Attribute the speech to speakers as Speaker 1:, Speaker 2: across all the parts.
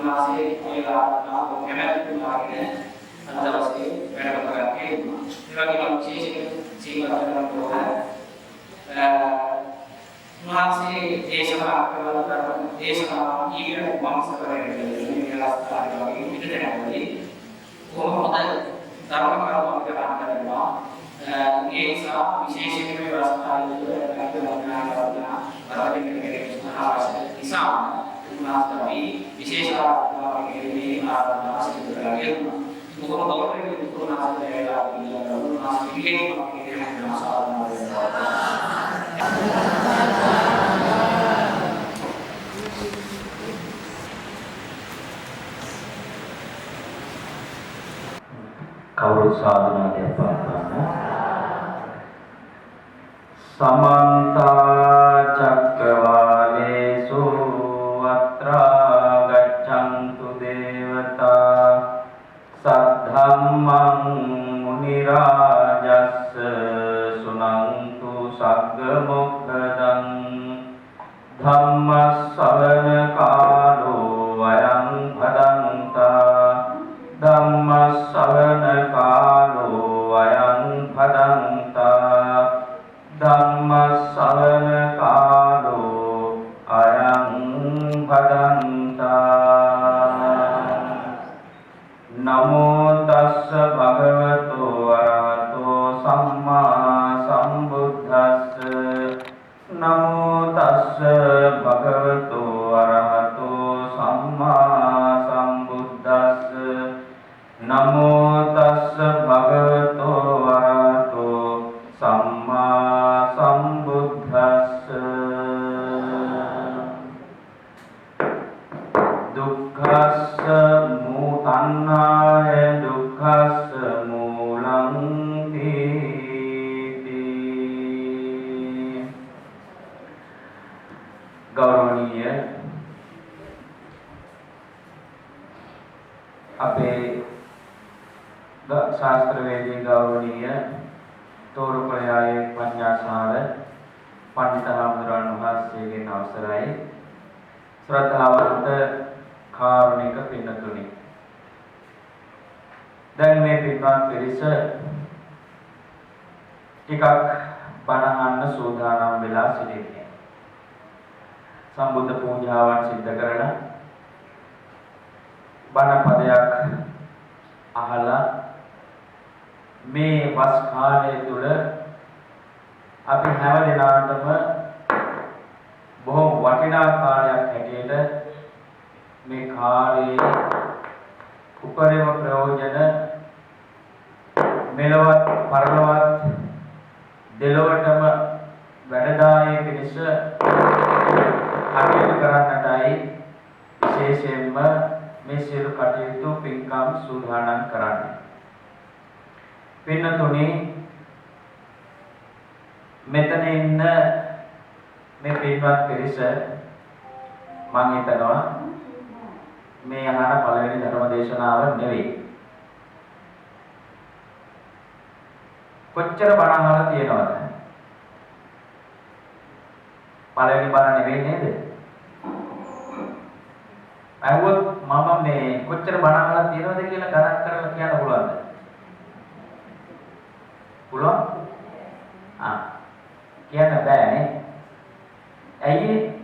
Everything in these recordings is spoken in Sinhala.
Speaker 1: උන්වහන්සේ ඒ ආත්මා කැමැතුමාගේ අදවසේ වැඩම කරන්නේ. ඒ වගේම විශේෂයෙන් සීමාතරම් පොත උන්වහන්සේ දේශනා කරන ධර්ම දේශනා ඊගෙන වංශකරණය මේ අවස්ථාවේ වගේ පිටතනදී කොහොමද ධර්ම කරුණක් කරනවා ඒ නිසා විශේෂයෙන්ම මේ අවස්ථාවේ උන්වහන්සේ විශේෂ ආත්මාවගේ ආරාධනා සිදු කරගෙන මොකද ගෞරවයෙන් උන්වහන්සේ වේලා උන්වහන්සේ පිළිගැනීමක් සාධනා වෙනවා.
Speaker 2: කවුරු සාධනාවේ පාතන සමන්ත චක්කවාලේසු අත්‍රා ගච්ඡන්තු දේවතා සද්ධම්මං මුනි රාජස්ස සුනන්තු සග්ග මොක්ඛදං ධම්ම ශ්‍රවණ කාලෝ අයං භදන්තා ධම්ම ශ්‍රවණ කාලෝ අයං භදන්තා ධම්ම ශ්‍රවණ කාලෝ අයං භදන්තා නමෝ තස්ස භගවතු වරහතෝ සම්මා සම්බුද්දස්ස නමෝ තස්ස භගවතු වරහතෝ සම්මා සම්බුද්දස්ස නමෝ තස්ස භගවතු වරහතෝ සම්මා සම්බුද්දස්ස දුක්ඛස්ස තණ්හාය දුක්ඛස්ස මූලං තීති. ගෞරවනීය අපේ ශාස්ත්‍රවේදී ගෞරවනීය තෝරපළයායේ පඤ්ඤාසාර පඬිත හාමුදුරන් වහන්සේගෙන් අවසරයි ශ්‍රද්ධාවන්ත කාරුණික පින්තුනි. දැන් මේ පින්වත් පිරිස ටිකක් බණ අහන්න සූදානම් වෙලා සිටින්නේ. සම්බුද්ධ පූජාවන් සිද්ධ කරලා බණ පදයක් අහලා මේ වස් කාලය තුල අපි හැම දිනකටම බොහොම වටිනා කාලයක් හැටියට මේ කාලයේ උපරිම ප්‍රයෝජන මෙලොවත් පරලොවත් දෙලොවටම වැඩදායී පිණිස කටයුතු කරන්නටයි විශේෂයෙන්ම මේ සියලු කටයුතු පින්කම් සූදානම් කරන්නේ. පින්නතුනි මෙතන ඉන්න මේ පින්වත් පිරිස මම හිතනවා මේ අහන පළවෙනි ධර්ම දේශනාව නෙවෙයි. කොච්චර බණ අහලා තියෙනවද? පළවෙනි බණ නෙවෙයි නේද? අයවොත් මම මේ කොච්චර බණ අහලා තියෙනවද කියලා ගණන් කරලා කියන්න පුළුවන්ද? පුළුවන්? කියන්න බෑනේ. ඇයි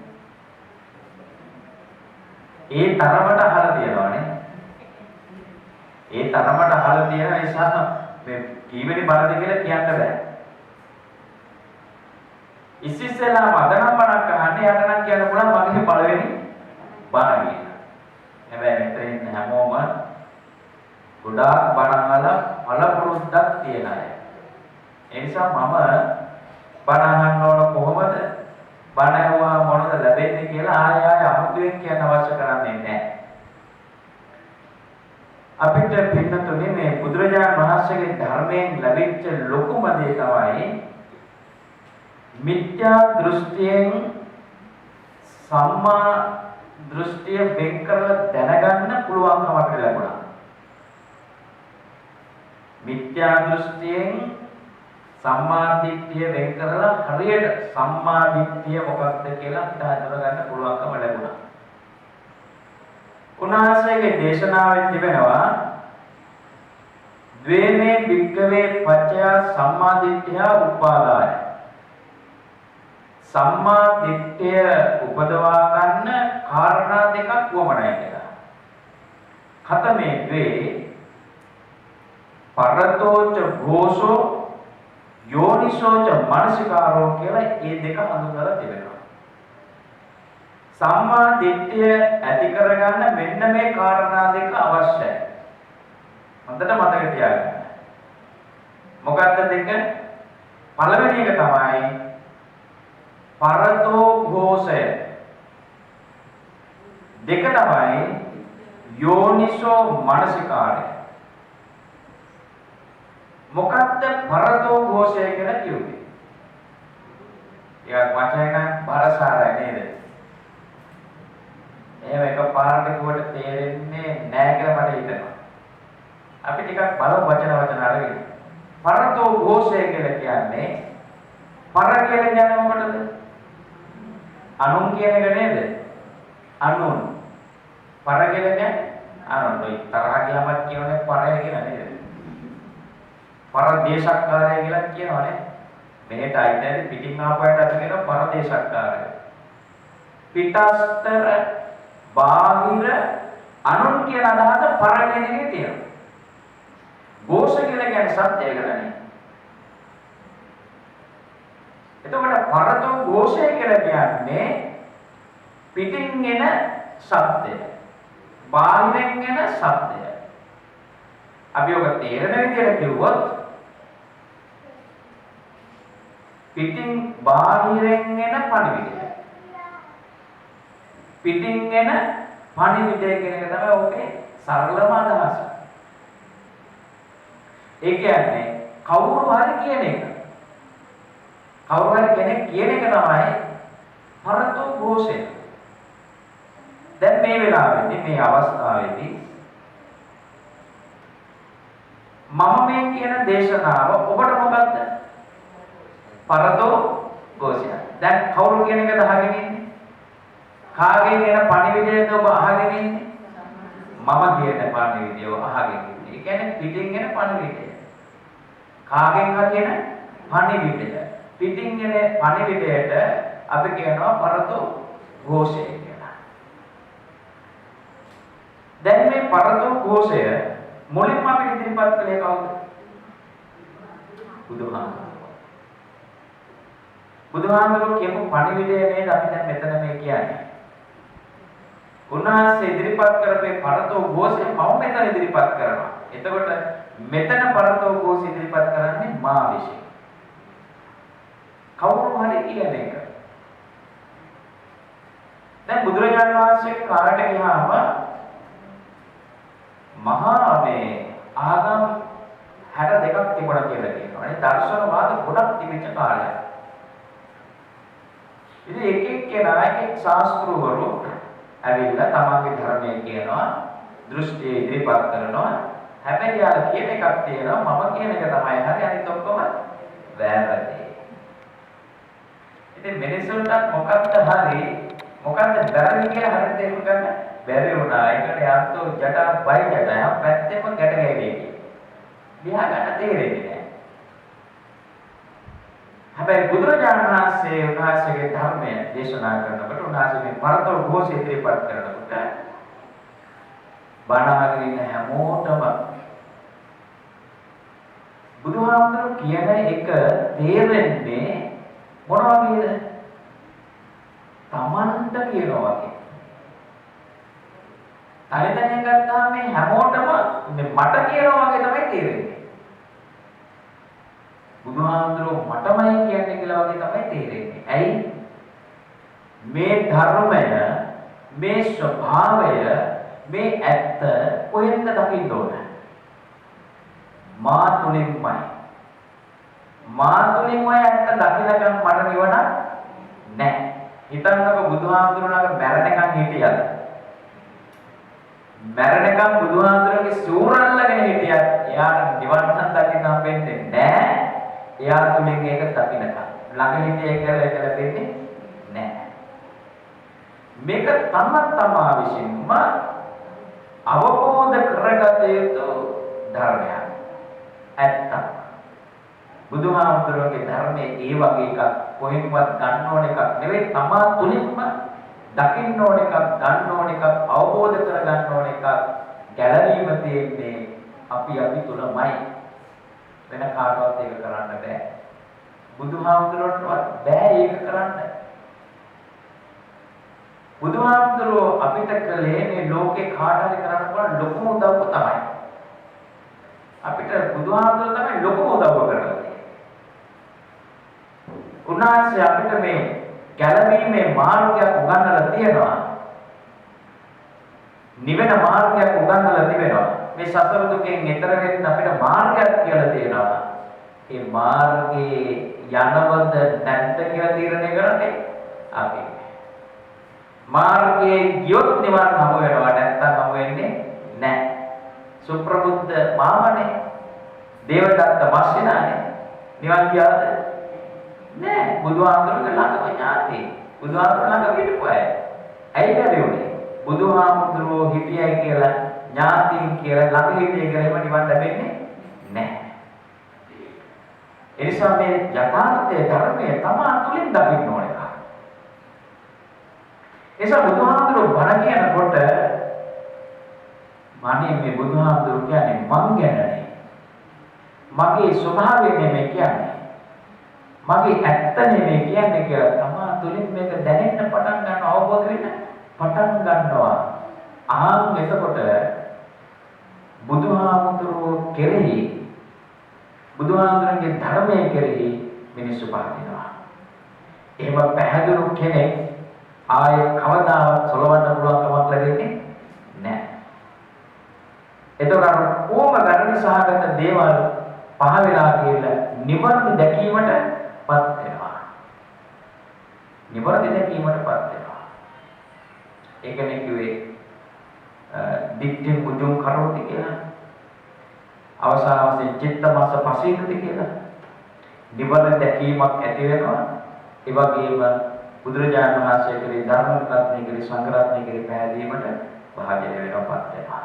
Speaker 2: ඒ තරමට අහලා තියෙනවනේ. ඒ තරමට අහලා තියෙන නිසා මේ කීවෙනි බණද කියලා කියන්න බෑ. ඉස්සෙල්ලාම අදනම් බණක් අහන්නේ යට නම් කියන්න පුළුවන් මගේ පළවෙනි බණ කියලා. හැබැයි මෙතන ඉන්න හැමෝම ගොඩාක් බණ අහලා පළපුරුද්දක් තියන අය. ඒ නිසා මම බණ අහන්න ඕන කොහොමද? බණ ඇහුවා මොනවද ලැබෙන්නේ කියලා ආය අමුතුවෙන් කියන්න අවශ්‍ය කරන්නේ නැහැ. අපිට පින්නතුනේ මේ බුදුරජාණන් වහන්සේගේ ධර්මයෙන් ලැබිච්ච ලොකුම දේ තමයි මිත්‍යා දෘෂ්ටියෙන් සම්මා දෘෂ්ටිය වෙන් කරලා දැනගන්න පුළුවන්කමක් ලැබුණා. මිත්‍යා දෘෂ්ටියෙන් සම්මා දිට්ඨිය වෙන් කරලා හරියට සම්මා දිට්ඨිය මොකක්ද කියලා හිතා හඳුනා ගන්න පුළුවන්කම ලැබුණා. උන්වහන්සේගේ දේශනාවෙන් තිබෙනවා ද්වේමේ භික්ඛවේ පච්චය සම්මාදිට්ඨිය උපාදාය. සම්මා දිට්ඨිය උපදවා ගන්න කාරණා දෙකක් වමනයි කියලා. ඛතමේ ද්වේ පරතෝච ഘോഷෝ යෝනිසෝච මනසිකාරෝ කියලා මේ දෙක හඳුන්වලා තිබෙනවා. සම්මා දිට්ඨිය ඇති කරගන්න මෙන්න මේ කාරණා දෙක අවශ්‍යයි. හොඳට මතක තියාගන්න. මොකක්ද දෙක? පළවෙනි එක තමයි පරතෝ ഘോഷය. දෙක තමයි යෝනිසෝ මනසිකාරය. මොකක්ද පරතෝ ഘോഷය කියලා කිව්වේ? ටිකක් වචන බරසාරයි නේද? එහෙම එකපාරට කිව්වට තේරෙන්නේ නැහැ කියලා මට හිතෙනවා. අපි ටිකක් බලමු වචන අරගෙන. පරතෝ ഘോഷය කියලා කියන්නේ පර කියලා කියන්නේ මොකටද? අනුන් කියන එක නේද? අනුන්. පර කියලා කියන්නේ අනුන්. ඔය තරහ ගියාමත් කියවනේ පරය කියලා නේද? පරදේශක්කාරය කියලා කියනවනේ. මෙහෙට අයිතැයි පිටින් ආපුවාට අපි කියනවා පරදේශක්කාරය. පිටස්තර බාහිර අනුන් කියන අදහස පර කියන එකේ තියෙනවා. ഘോഷ කියලා කියන්නේ සත්‍යයකටනේ. එතකොට පරතෝ ഘോഷය කියලා කියන්නේ පිටින් එන ශබ්දය. බාහිරෙන් එන ශබ්දය. අපි ඔක තේරෙන විදිහට කිව්වොත් පිටින් බාහිරෙන් එන පණිවිඩය. පිටින් එන පණිවිඩය කියන එක තමයි ඔකේ සරලම අදහස. ඒ කියන්නේ කවුරු හරි කියන එක. කවුරු හරි කෙනෙක් කියන එක තමයි පරතෝ ഘോഷය. දැන් මේ වෙලාවේදී මේ අවස්ථාවේදී මම මේ කියන දේශනාව ඔබට මොකක්ද? පරතෝ ഘോഷය. දැන් කවුරු කියන එකද අහගෙන ඉන්නේ? කාගෙන් එන පණිවිඩයද ඔබ අහගෙන ඉන්නේ? මම කියන පණිවිඩය අහගෙන ඉන්නේ. ඒ කියන්නේ පිටින් එන පණිවිඩය. කාගෙන් හරි එන පණිවිඩය. පිටින් එන පණිවිඩයට අපි කියනවා පරතෝ ഘോഷය කියලා. දැන් මේ පරතෝ ഘോഷය මුලින්ම අපි ඉදිරිපත් කළේ කවුද? බුදුහාමුදුරුවෝ. බුදුහාමුදුරුවෝ කියපු පණිවිඩය නේද අපි දැන් මෙතන මේ කියන්නේ. උන්වහන්සේ ඉදිරිපත් කරපේ පරතෝ ഘോഷය මම මෙතන ඉදිරිපත් කරනවා. එතකොට මෙතන පරතෝ ഘോഷය ඉදිරිපත් කරන්නේ මා විසින්. කවුරු හරි කියන එක. දැන් බුදුරජාණන් වහන්සේගේ කාලයට ගියාම මහා මේ ආගම් 62ක් තිබුණා කියලා කියනවා. ඒ දර්ශනවාද ගොඩක් තිබිච්ච කාලයක්. ඉතින් එක එක්කෙනා එක ශාස්ත්‍රවරු ඇවිල්ලා තමන්ගේ ධර්මය කියනවා, දෘෂ්ටි ඉදිරිපත් කරනවා. හැබැයි යාළ කියන එකක් තියෙනවා මම කියන එක තමයි හරි අනිත් ඔක්කොම වැරදි. ඉතින් මිනිස්සුන්ට මොකක්ද හරි මොකක්ද වැරදි කියලා හරියට තේරුම් ගන්න බැරි වුණා. ඒකට යන්තෝ ජඩ බයි ජඩ යම් පැත්තෙම ගැට ගැහෙන්නේ. දිහා ගන්න තේරෙන්නේ නැහැ. හැබැයි බුදුරජාණන් වහන්සේ උන්වහන්සේගේ ධර්මය දේශනා කරනකොට උන්වහන්සේ මේ පරතෝ ഘോഷය ඉදිරිපත් කරනකොට බණාගෙන ඉන්න හැමෝටම බුදුහාමුදුරුවෝ කියන එක තේරෙන්නේ මොන වගේද? තමන්ට කියනවා වගේ. තනියෙන් ගත්තාම මේ හැමෝටම මට කියනවා වගේ තමයි තේරෙන්නේ. බුදුහාමුදුරුවෝ මටමයි කියන්නේ කියලා වගේ තමයි තේරෙන්නේ. ඇයි? මේ ධර්මය, මේ ස්වභාවය, මේ ඇත්ත කොහෙන්ද දකින්න ඕන? මා තුලින්මයි. මා තුලින්මයි ඇත්ත දකින්නකම් මට නිවන නැහැ. හිතන්නකො බුදුහාමුදුරුවෝ මැරෙනකන් හිටියද? මැරෙනකන් බුදුහාමුදුරුවෝගේ සූරල්ලගෙන හිටියත් එයාට නිවන් දකින්න හම්බෙන්නේ නැහැ. එයා තුලින් ඒක දකින්නකම් ළඟ හිටියේ කියලා ඒක ලැබෙන්නේ නැහැ. මේක තමා විසින්ම අවබෝධ කරගත යුතු ධර්මයක්. ඇත්ත. බුදුහාමුදුරුවෝගේ ධර්මයේ ඒ වගේ එකක් කොහෙන්වත් ගන්න ඕන එකක් නෙවෙයි. තමා තුලින්ම දකින්න ඕන එකක්, ගන්න ඕන එකක්, අවබෝධ කරගන්න ඕන එකක්. ගැළවීම තියෙන්නේ අපි තුලමයි. වෙන කාටවත් ඒක කරන්න බෑ. බුදුහාමුදුරුවන්ටවත් බෑ ඒක කරන්න. බුදුහාමුදුරුවෝ අපිට කලේ මේ ලෝකේ කාට හරි කරන්න පුළුවන් ලොකුම උදව්ව තමයි. අපිට බුදුහාමුදුරුවෝ තමයි ලොකුම උදව්ව කරන්නේ. උන්වහන්සේ අපිට මේ ගැළවීමේ මාර්ගයක් උගන්වලා තියෙනවා. නිවන මාර්ගයක් උගන්වලා තිබෙනවා. මේ සතර දුකෙන් ඈතර වෙන්න අපිට මාර්ගයක් කියලා තියෙනවා. ඒ මාර්ගේ යනවද නැද්ද කියලා තීරණය කරන්නේ අපි. මාර්ගයේ ගියොත් නිවන් හමු වෙනවා, නැත්නම් හමු වෙන්නේ නැහැ. සුප්‍රබුද්ධ මාමනේ දේවදත්ත මස්සිනානේ නිවන් ගියාද? නෑ. බුදුහාමුදුරුවෝ ළඟම ඥාති. බුදුහාමුදුරුවෝ ළඟ පිටු අය. ඇයි බැරි උනේ? බුදුහාමුදුරුවෝ හිටියයි කියලා ඥාතින් කියලා ළඟ හිටිය කියලා නිවන් ලැබෙන්නේ නැහැ. ඒ නිසා මේ යථාර්ථයේ ධර්මයේ තමා තුලින් දකින්න ඕන එක. එසා බුදුහාමුදුරුවෝ බණ කියනකොට මානේ මේ බුදුහාමුදුරුවෝ කියන්නේ මං ගැනනේ. මගේ ස්වභාවය නෙමෙයි කියන්නේ. මගේ ඇත්ත නෙමෙයි කියන්නේ කියලා තමා තුලින් මේක දැනෙන්න පටන් ගන්න, අවබෝධ වෙන්න පටන් ගන්නවා. එතකොට බුදුහාමුදුරුවෝ කෙරෙහි, බුදුහාමුදුරන්ගේ ධර්මයේ කෙරෙහි මිනිස්සු පහදිනවා. එහෙම පැහැදුණු කෙනෙක් ආයේ කවදාවත් සලවන්න පුළුවන් කමක් ලැබෙන්නේ නැහැ. එතකොට ඕම ගණන සහගත දේවල් පහ වෙලා කියලා නිවර්ණ දැකීමටපත් වෙනවා. නිවර්ණ දැකීමටපත් වෙනවා. ඒකනේ කිව්වේ දික්ඨි මුජුම් කරෝති කියලා. අවසාන වශයෙන් චිත්තමස්ස පසීකති කියලා. නිවර්ණ දැකීමක් ඇති වෙනවා. ඒ වගේම බුදුරජාණන් වහන්සේ කෙරෙහි ධර්ම රත්නය කෙරෙහි සංඝ රත්නය කෙරෙහි පැහැදීමට භාජනය වෙනවපත් වෙනවා.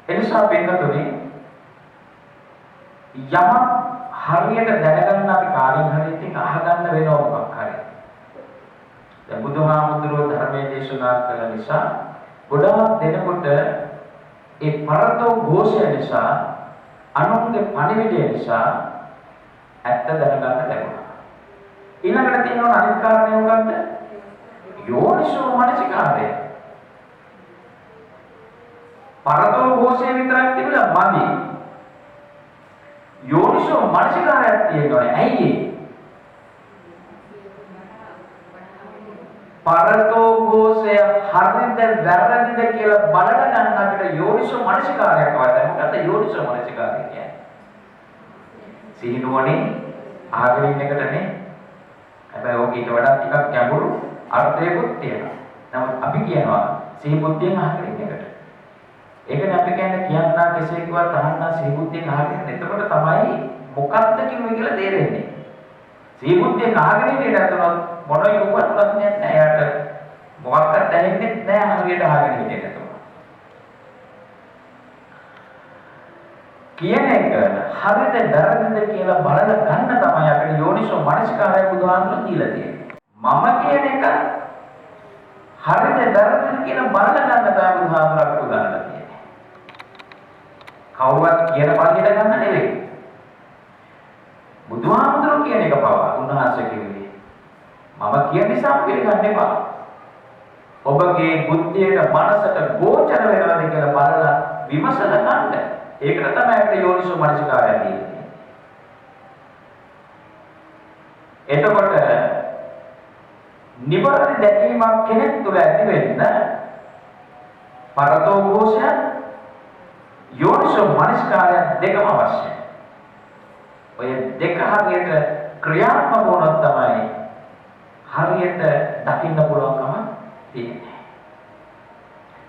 Speaker 2: එනිසා පින්වතුනි යම හරියට දැනගන්න අපි කාර්යයෙන් හරි ඉතින් අහගන්න වෙනව මොකක් හරි. දැන් බුදුහාමුදුරුවෝ ධර්මයේ දේශනා කළ නිසා ගොඩාක් දෙනකොට ඒ පරතෝ ഘോഷය නිසා අනුන්ගේ පණිවිඩය නිසා ඇත්ත දැනගන්න ලැබුණා. ඊළඟට තියෙනවා අනිත් කාරණේ මොකද්ද? යෝනිසෝ මනසිකාරය. පරතෝ ഘോഷය විතරක් තිබුණා මදි. යෝනිසෝ මනසිකාරයක් තියෙනවා. ඇයි ඒ? පරතෝ ഘോഷය හරිද වැරදිද කියලා බලන ගන්න අපිට යෝනිසෝ මනසිකාරයක් අවශ්‍යයි. මොකද්ද යෝනිසෝ මනසිකාරය කියන්නේ? සිහිනුවණින් අහගෙන ඉන්න එකටනේ. හැබැයි ඕක ඊට වඩා ටිකක් ගැඹුරු අර්ථයකුත් තියෙනවා. නමුත් අපි කියනවා සිහි බුද්ධියෙන් අහගෙන ඉන්න එකට. ඒකනේ අපි කියන්නේ කියන්නා කෙසේ කිව්වත් අහන්නා සිහි බුද්ධියෙන් අහගෙන. එතකොට තමයි මොකක්ද කිව්වේ කියලා තේරෙන්නේ. සිහි බුද්ධියෙන් අහගෙන ඉන්න එකට මොන යුවත් ප්‍රශ්නයක් නෑ. යාට මොකක්වත් දැනෙන්නේ නෑ හරියට අහගෙන ඉන්න එකට. කියන එක හරිද වැරදිද කියලා බලලා ගන්න තමයි අපේ යෝනිසෝ මනසිකාරය බුදුහාමුදුරුවෝ දීලා තියෙන්නේ. මම කියන එක හරිද වැරදිද කියලා බලලා ගන්න තමයි බුදුහාමුදුරුවෝ උදාහරණ තියෙන්නේ. කවුරුත් කියන පරිදි ගන්න නෙවෙයි. බුදුහාමුදුරුවෝ කියන එක පවා උන්වහන්සේ කිව්වේ මම කියන නිසා පිළිගන්න එපා. ඔබගේ බුද්ධියට මනසට ගෝචර වෙනවද කියලා බලලා විමසලා ගන්න. ඒකට තමයි අපේ යෝනිසෝ මනසිකාරය තියෙන්නේ. එතකොට නිවර්ණ දැකීමක් කෙනෙක් තුළ ඇති වෙන්න පරතෝ ഘോഷය යෝනිසෝ මනසිකාරය දෙකම අවශ්‍යයි. ඔය දෙක හරියට ක්‍රියාත්මක වුණොත් තමයි හරියට දකින්න පුළුවන්කම තියෙන්නේ.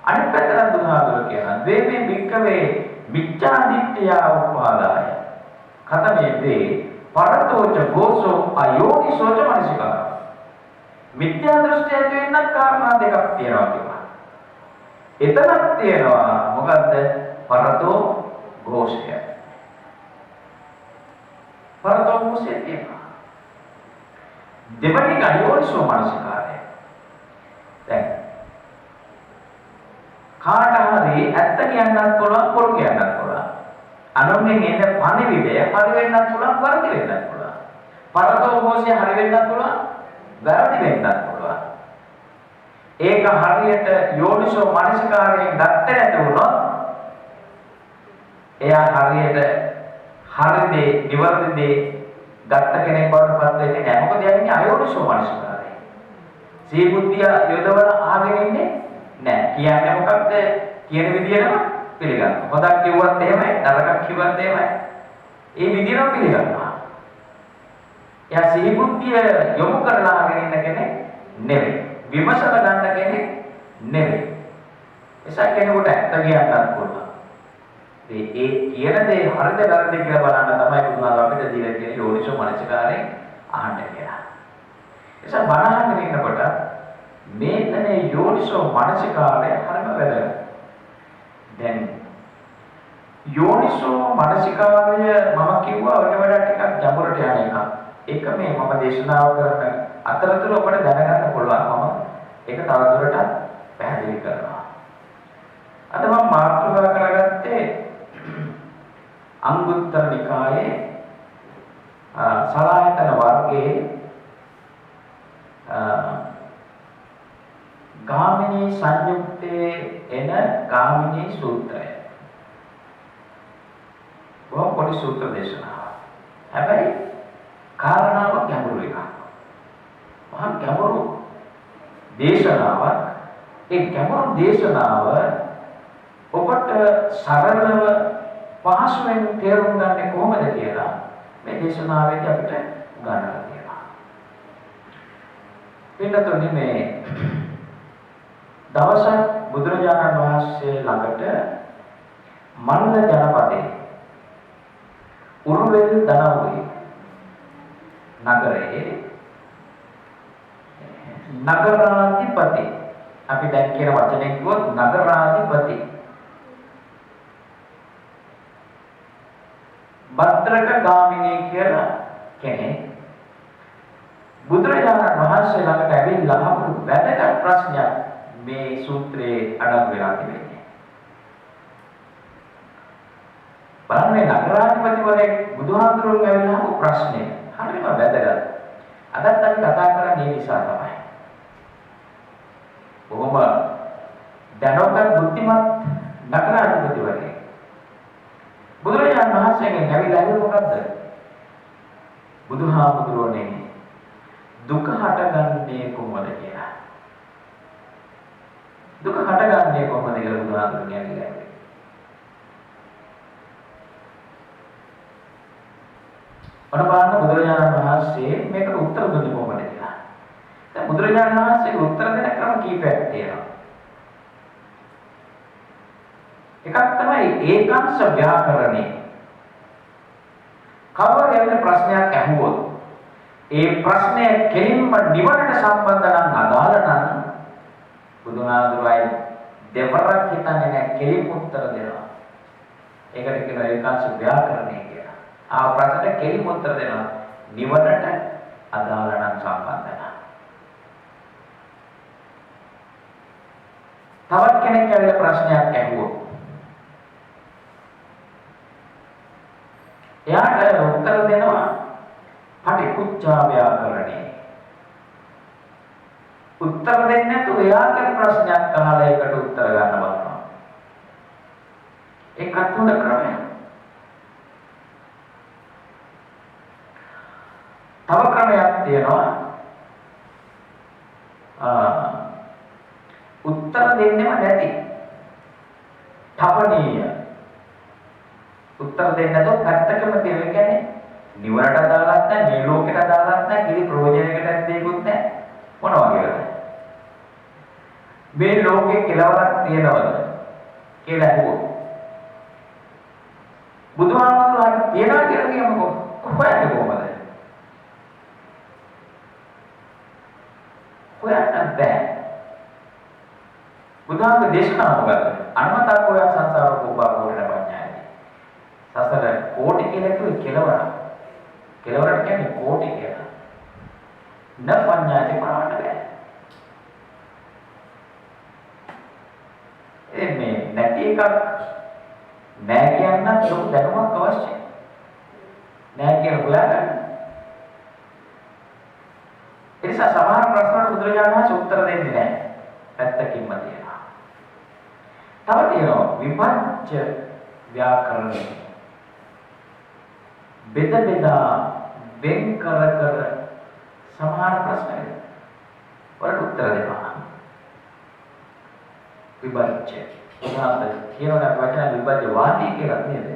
Speaker 2: අනිත් පැත්තට බුදුහාමුදුරුවෝ කියනවා ද්වේමේ භික්ඛවේ මිච්ඡා දිට්ඨිය උපාදාය කතමේ වේ පරතෝච ഘോഷෝ අයෝනිසෝච මනසිකාරය. මිත්‍යා දෘෂ්ටි ඇති වෙන්න කාරණා දෙකක් තියෙනවා කියනවා. එතනක් තියෙනවා මොකද්ද? පරතෝ ഘോഷය. පරතෝ ഘോഷය තියෙනවා. දෙවනි අයෝනිසෝ මනසිකාරය. දැන් කාට හරි ඇත්ත කියන්නත් පුළුවන් පොරු කියන්නත් පුළුවන්. අනුන්ගෙන් එන පණිවිඩය හරි වෙන්නත් පුළුවන් වැරදි වෙන්නත් පුළුවන්. පරතෝ ഘോഷය හරි වෙන්නත් පුළුවන් වැරදි වෙන්නත් පුළුවන්. ඒක හරියට යෝනිසෝ මනසිකාරයෙන් ගත්තේ නැති වුණොත් එයා හරියට හරිදී නිවර්දිදී ගත්ත කෙනෙක් බවට පත් වෙන්නේ නැහැ. මොකද එයාගේ අයෝනිසෝ මනසිකාරය. සී බුද්ධිය යොදවලා ආගෙන ඉන්නේ නැහැ. කියන්නේ මොකක්ද? කියන විදියටම පිළිගන්න. හොඳක් කිව්වත් එහෙමයි, නරකක් කිව්වත් එහෙමයි. ඒ විදියටම පිළිගන්නවා. එයා සී බුද්ධිය යොමු කරලා ආගෙන ඉන්න කෙනෙක් නෙවෙයි. විමසන ගන්න කෙනෙක් නෙවෙයි. එසා කෙනෙකුට ඇත්ත කියන්නත් පුළුවන්. ඒ කියන දේ හරිද වැරදිද කියලා බලන්න තමයි බුදුහාම අපිට දීලා තියෙන යෝනිසෝ මනසිකාරයෙන් අහන්න කියලා. එසා බණහගෙන ඉන්නකොට මේතනේ යෝනිසෝ මනසිකාරය හරිම වැදගත්. දැන් යෝනිසෝ මනසිකාරය මම කිව්වා ඔය වඩා ටිකක් ගැඹුරට යන එකක්. ඒක මේ මම දේශනාව කරන අතරතුර ඔබට දැනගන්න පුළුවන්. මම ඒක තවදුරටත් පැහැදිලි කරනවා. අද මම මාතෘකා කරගත්තේ අංගුත්තර නිකායේ සලායතන වර්ගයේ ගාමිනී සංයුක්තයේ එන ගාමිනී සූත්‍රය. බොහොම පොඩි සූත්‍ර දේශනාවක්. හැබැයි කාරණාව ගැඹුරු එකක්. මහා ගැඹුරු දේශනාවක්. ඒ ගැඹුරු දේශනාව ඔබට සරලව පහසුවෙන් තේරුම් ගන්න කොහොමද කියලා මේ දේශනාවේදී අපිට ගන්නලා තියෙනවා. පින්නතුනි මේ දවසක් බුදුරජාණන් වහන්සේ ළඟට මණ්ඩල ජනපදයේ උරුවෙල් දනව්වේ නගරයේ නගරාධිපති අපි දැන් කියන වචනේ කිව්වොත් නගරාධිපති භද්‍රක ගාමිනී කියලා කෙනෙක් බුදුරජාණන් වහන්සේ ළඟට ඇවිල්ලා අහපු වැදගත් ප්‍රශ්නයක් මේ සූත්‍රයේ අඩංගු වෙලා තිබෙනවා. බලන්න නගරාධිපතිවරයෙක් බුදුහාමුදුරුවෝ ඇවිල්ලා අහපු ප්‍රශ්නේ හරිම වැදගත්. අදත් අපි කතා කරන්නේ මේ නිසා තමයි. බොහොම දැනුවත් බුද්ධිමත් නගරාධිපතිවරයෙක් බුදුරජාණන් වහන්සේගෙන් ඇවිල්ලා මොකද්ද? බුදුහාමුදුරුවනේ දුක හටගන්නේ කොහොමද කියලා. දුක හටගන්නේ කොහොමද කියලා බුදුහාමුදුරුවෝ ඇවිල්ලා. ඔන්න බලන්න බුදුරජාණන් වහන්සේ මේකට උත්තර දුන්නේ කොහොමද කියලා. දැන් බුදුරජාණන් වහන්සේගේ උත්තර දෙන ක්‍රම කීපයක් තියෙනවා. එකක් තමයි ඒකාංශ ව්‍යාකරණය. කවරේ ප්‍රශ්නයක් ඇහුවොත් ඒ ප්‍රශ්නය කෙලින්ම නිවනට සම්බන්ධ නම් අදාළ නම් බුදුහාමුදුරුවෝ දෙවරක් හිතන්නේ නැහැ කෙලින් උත්තර දෙනවා. ඒකට කියනවා ඒකාංශ ව්‍යාකරණය කියලා. ආ ප්‍රශ්නට කෙලින් උත්තර දෙනවා නිවනට අදාළ නම් සම්බන්ධ නම්. තවත් කෙනෙක් ඇවිල්ලා ප්‍රශ්නයක් ඇහුවොත් එයාට උත්තර දෙනවා පටිකුච්චා ව්‍යාකරණය. උත්තර දෙන්නේ නැතුව එයාගේ ප්‍රශ්නයක් අහලා ඒකට උත්තර ගන්න බලනවා. ඒක අතුන ක්‍රමය. තව ක්‍රමයක් තියෙනවා. උත්තර දෙන්නේම නැති. තපණීය. උත්තර දෙන්න නැතුව පැත්තකම තියෙන කියන්නේ නිවනට අදාළක් නැහැ, මේ ලෝකෙට අදාළක් නැහැ, කිසි ප්‍රයෝජනයකට දෙයක්වත් නැහැ. මොන වගේද? මේ ලෝකේ කෙලවරක් තියනවද කියලා අහුවොත් බුදුහාමුදුරුවෝ තියනවා කියලා කියමුකෝ. කොහොමද කොහොමද? හොයන්න බෑ. බුදුහාමුදුරේ දේශනාව මොකද්ද? අනුමතකෝය සංසාර කෝපා කෝරණ පඤ්ඤායයි. සසර කෝටි කියලා කිව්වේ කෙලවර. කෙලවරට කියන්නේ කෝටි කියලා. න පඤ්ඤායති පාවන්න බෑ. මේ නැති එකක් නෑ කියන්න ලොකු දැනුමක් අවශ්‍යයි. නෑ කියන හොයාගන්න. ඒ නිසා සමහර ප්‍රශ්නවලට බුදුරජාණන් වහන්සේ උත්තර දෙන්නේ නෑ. පැත්තකින්ම තියෙනවා. තව තියෙනවා විපංච ව්‍යාකරණය. බෙද බෙදා වෙන් කර කර සමහර ප්‍රශ්න වලට උත්තර දෙනවා. විපංච උදාහරණ කියනවා වචන විපංච වාදී කියලා නේද?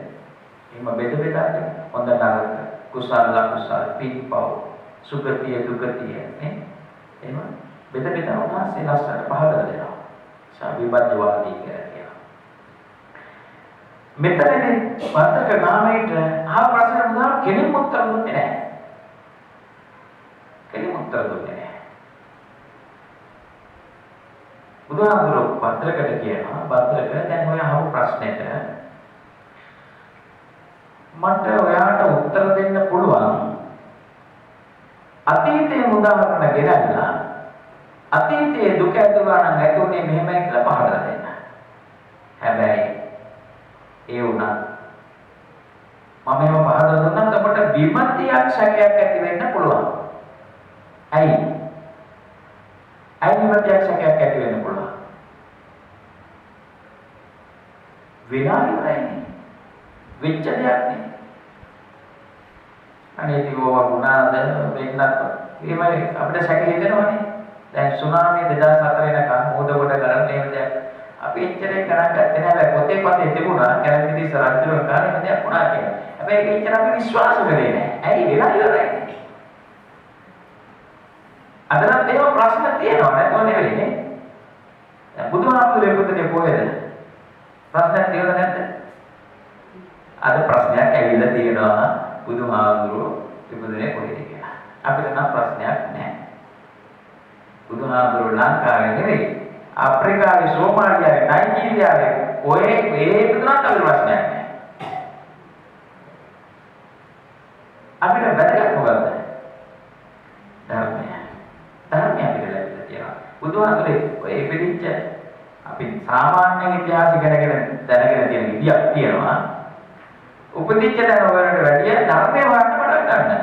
Speaker 2: එහෙම බෙද බෙදා හොඳ නරක කුසල අකුසල පින්පව් සුගතිය දුගතිය නේ? එහෙම බෙද බෙදා උන්වහන්සේ ලස්සනට පහදලා දෙනවා. විපංච වාදී කියලා කියනවා. මෙතනදී වර්තක නාමයට ආ ප්‍රශ්න උදා කෙනෙක් උත්තර දුන්නේ නැහැ. කෙනෙක් උත්තර දුන්නේ නැහැ. බුදුහාමුදුරුවෝ පත්‍රකට කියනවා පත්‍රක දැන් ඔය අහපු ප්‍රශ්නෙට මට ඔයාට උත්තර දෙන්න පුළුවන් අතීතයේ උදාහරණ ගෙනල්ලා අතීතයේ දුක ඇතුළා නම් ඇතුනේ මෙහෙමයි කියලා පහදලා දෙන්න. හැබැයි ඒ වුණා මම එහෙම පහදලා දුන්නත් ඔබට විමතියක් සැකයක් ඇති වෙන්න පුළුවන්. ඇයි? විමතියක් සැකයක් ඇති වෙන්න පුළුවන්. විනාඩියයි වෙච්ච දෙයක් නේ. අනේ දිවෝ වුණාද වෙන්නත් එහෙමයි අපිට සැක හිතෙනවනේ. දැන් සුනාමිය 2004 වෙනකන් මොහොත කොට ගන්න එහෙම දෙයක් අපි එච්චරේ ගණන් ගත්තේ නැහැ. පොතේ පතේ තිබුණා කැලණිදි සරජ්ජුව කාලේ දෙයක් වුණා කියලා. හැබැයි ඒක එච්චර අපි විශ්වාස කරේ නැහැ. ඇයි වෙලා ඉවරයි. අදනම් ඒව ප්‍රශ්න තියෙනවා නේද? නෙවෙයිනේ. දැන් බුදුහාමුදුරේ පුතේ කොහෙද? ප්‍රශ්නයක් තියෙනවද නැද්ද? අද ප්‍රශ්නයක් ඇවිල්ලා තියෙනවා බුදුහාමුදුරෝ තිබුණේ කොහෙද කියලා. අපිට නම් ප්‍රශ්නයක් නැහැ. බුදුහාමුදුරෝ ලංකාවේ නෙවෙයි අප්‍රිකාවේ සෝමාලියාවේ නයිජීරියාවේ ඔය මේ පුදුනත් අපිට ප්‍රශ්නයක් නැහැ. අපිට වැදගත් මොකද්ද? ධර්මය. ධර්මය අපිට ලැබිලා තියෙනවා. බුදුහාමුදුරේ ඔය පිළිච්ච අපි සාමාන්‍ය ඉතිහාසය ගැන දැනගෙන තියෙන විදියක් තියෙනවා. උපදිච්ච තැන වලට වැඩිය ධර්මයේ වඩන්න පටන් ගන්න.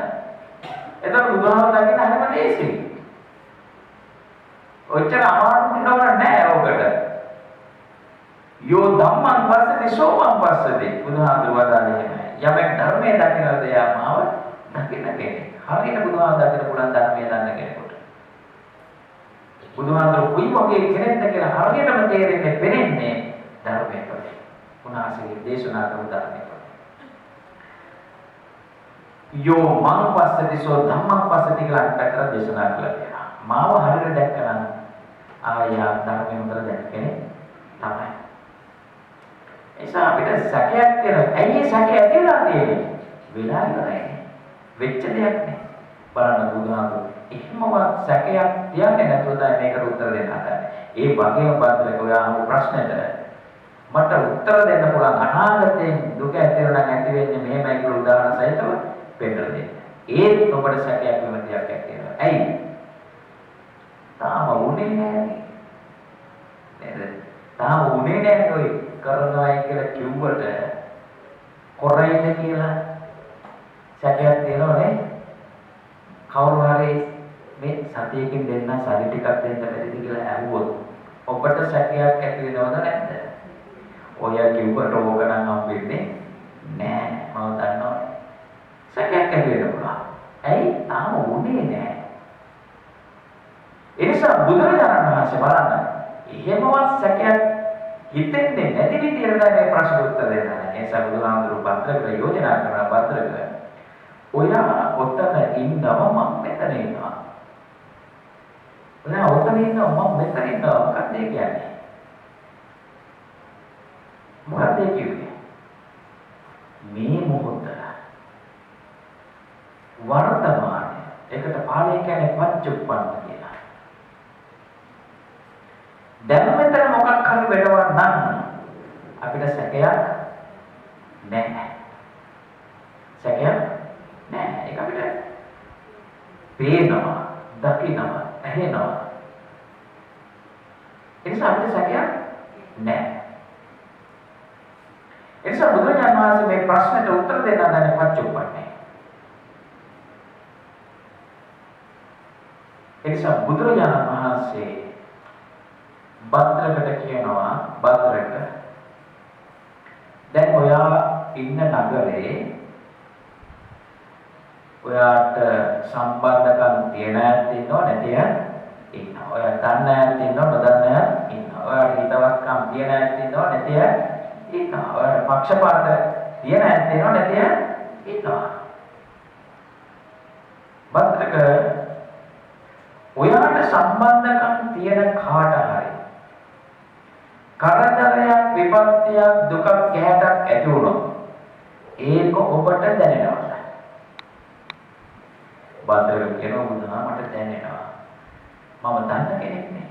Speaker 2: එතකොට බුදුහාමුදුරුවෝ දකින්න හරිම ලේසියි. ඔච්චර අමාරු නෝන නෑ ඔකට. යෝ ධම්මං පස්සති සෝමං පස්සති බුදුහාමුදුරුවෝ වදාළේ එහෙමයි. යමෙක් ධර්මයේ දකින්නද යාමාව දකින්න කෙනෙක්. හරියට බුදුහාමුදුරුවෝ දකින්න පුළුවන් ධර්මයේ දන්න කෙනෙකුට. බුදුහාමුදුරුවෝ කුයි වගේ කෙනෙක්ද කියලා හරියටම තේරෙන්නේ වෙන්නේ ධර්මයේ තුලින්. උන්වහන්සේගේ දේශනා කරන ධර්මයේ තුලින්. යෝ මං පස්සති සෝ ධම්මං පස්සති කියලා පැත්තට දේශනා කළා කියලා. මාව හරියට දැක්කනම් ආයා ධර්මයේ උතර දැක්කේ තමයි. එසා අපිට සැකයක් තියෙනවා. ඇයි ඒ සැකය ඇතිලා තියෙන්නේ? වෙලා ඉවරයි. වෙච්ච දෙයක් නේ. බලන්න බුදුහාමුදුරුවෝ එහෙමවත් සැකයක් තියන්නේ නැතුව තමයි මේකට උත්තර දෙන්න හදන්නේ. ඒ වගේම බද්දලක ඔයා අහපු ප්‍රශ්නෙට මට උත්තර දෙන්න පුළුවන් අනාගතයෙන් දුක ඇතිවෙන නම් ඇති වෙන්නේ මෙහෙමයි කියලා උදාහරණ සහිතව පෙන්නලා දෙන්න. ඒත් ඔබට සැකයක් විමතියක් ඇතිවෙනවා. ඇයි? තාම උනේ නැහැ. නේද? තාම උනේ නැහැ ඔය කරනවායි කියලා කිව්වට කොරයිද කියලා සැකයක් තියෙනවනේ. කවුරු හරි මේ සතියකින් දෙන්න සල්ලි ටිකක් දෙන්න බැරිද කියලා ඇහුවොත් ඔබට සැකයක් ඇති වෙනවද නැද්ද? ඔය කිව්වට ඕක නම් හම්බෙන්නේ නෑ. මම දන්නවා. සැකයක් ඇති වෙනවා. ඇයි? තාම උනේ නෑ. ඒ නිසා බුදුරජාණන් වහන්සේ බලන්න එහෙමවත් සැකයක් හිතෙන්නේ නැති විදිහට මේ ප්‍රශ්න උත්තර දෙනවා. ඒ නිසා බුදුහාමුදුරුවෝ පත්‍රක යෝජනා කරන පත්‍රක ඔයා ඔතන ඉන්නවා මම මෙතන ඉන්නවා. ඔයා ඔතන ඉන්නවා මම මෙතන ඉන්නවා. මොකක්ද ඒ කියන්නේ? මොකක්ද ඒ කියන්නේ? මේ මොහොත වර්තමානය. ඒකට පාළි කියන්නේ පච්චුප්පන්න කියලා. දැන් මෙතන මොකක් අපිට සැකයක් නැහැ. සැකයක් නැහැ. ඒක අපිට පේනවා, දකිනවා, ඇහෙනවා. ඒ නිසා අපිට සැකයක් නැහැ. ඒ නිසා බුදුරජාණන් වහන්සේ මේ ප්‍රශ්නෙට උත්තර දෙන්න හදන්නේ පච්චුප්පන්නේ. ඒ නිසා බුදුරජාණන් වහන්සේ භද්‍රකට කියනවා භද්‍රක දැන් ඔයා ඉන්න නගරේ ඔයාට සම්බන්ධකම් තියෙන ඇත් ඉන්නව නැති ඇත් ඉන්නවා. ඔයා දන්න ඇත් ඉන්නව නොදන්න ඇත් ඉන්නවා. ඔයාට හිතවත්කම් තියෙන ඇත් ඉන්නව නැති ඇත් ඉන්නවා. ඔයාට පක්ෂපාත තියෙන ඇත් ඉන්නව නැති ඇත් ඉන්නවා. භද්‍රක ඔයාට සම්බන්ධකම් තියෙන කාට හරි කරදරයක් විපත්තියක් දුකක් ගැහැටක් ඇති වුණොත් ඒක ඔබට දැනෙනවා. භද්‍රක කියනවා බුදුහා මට දැනෙනවා. මම දන්න කෙනෙක් නේ.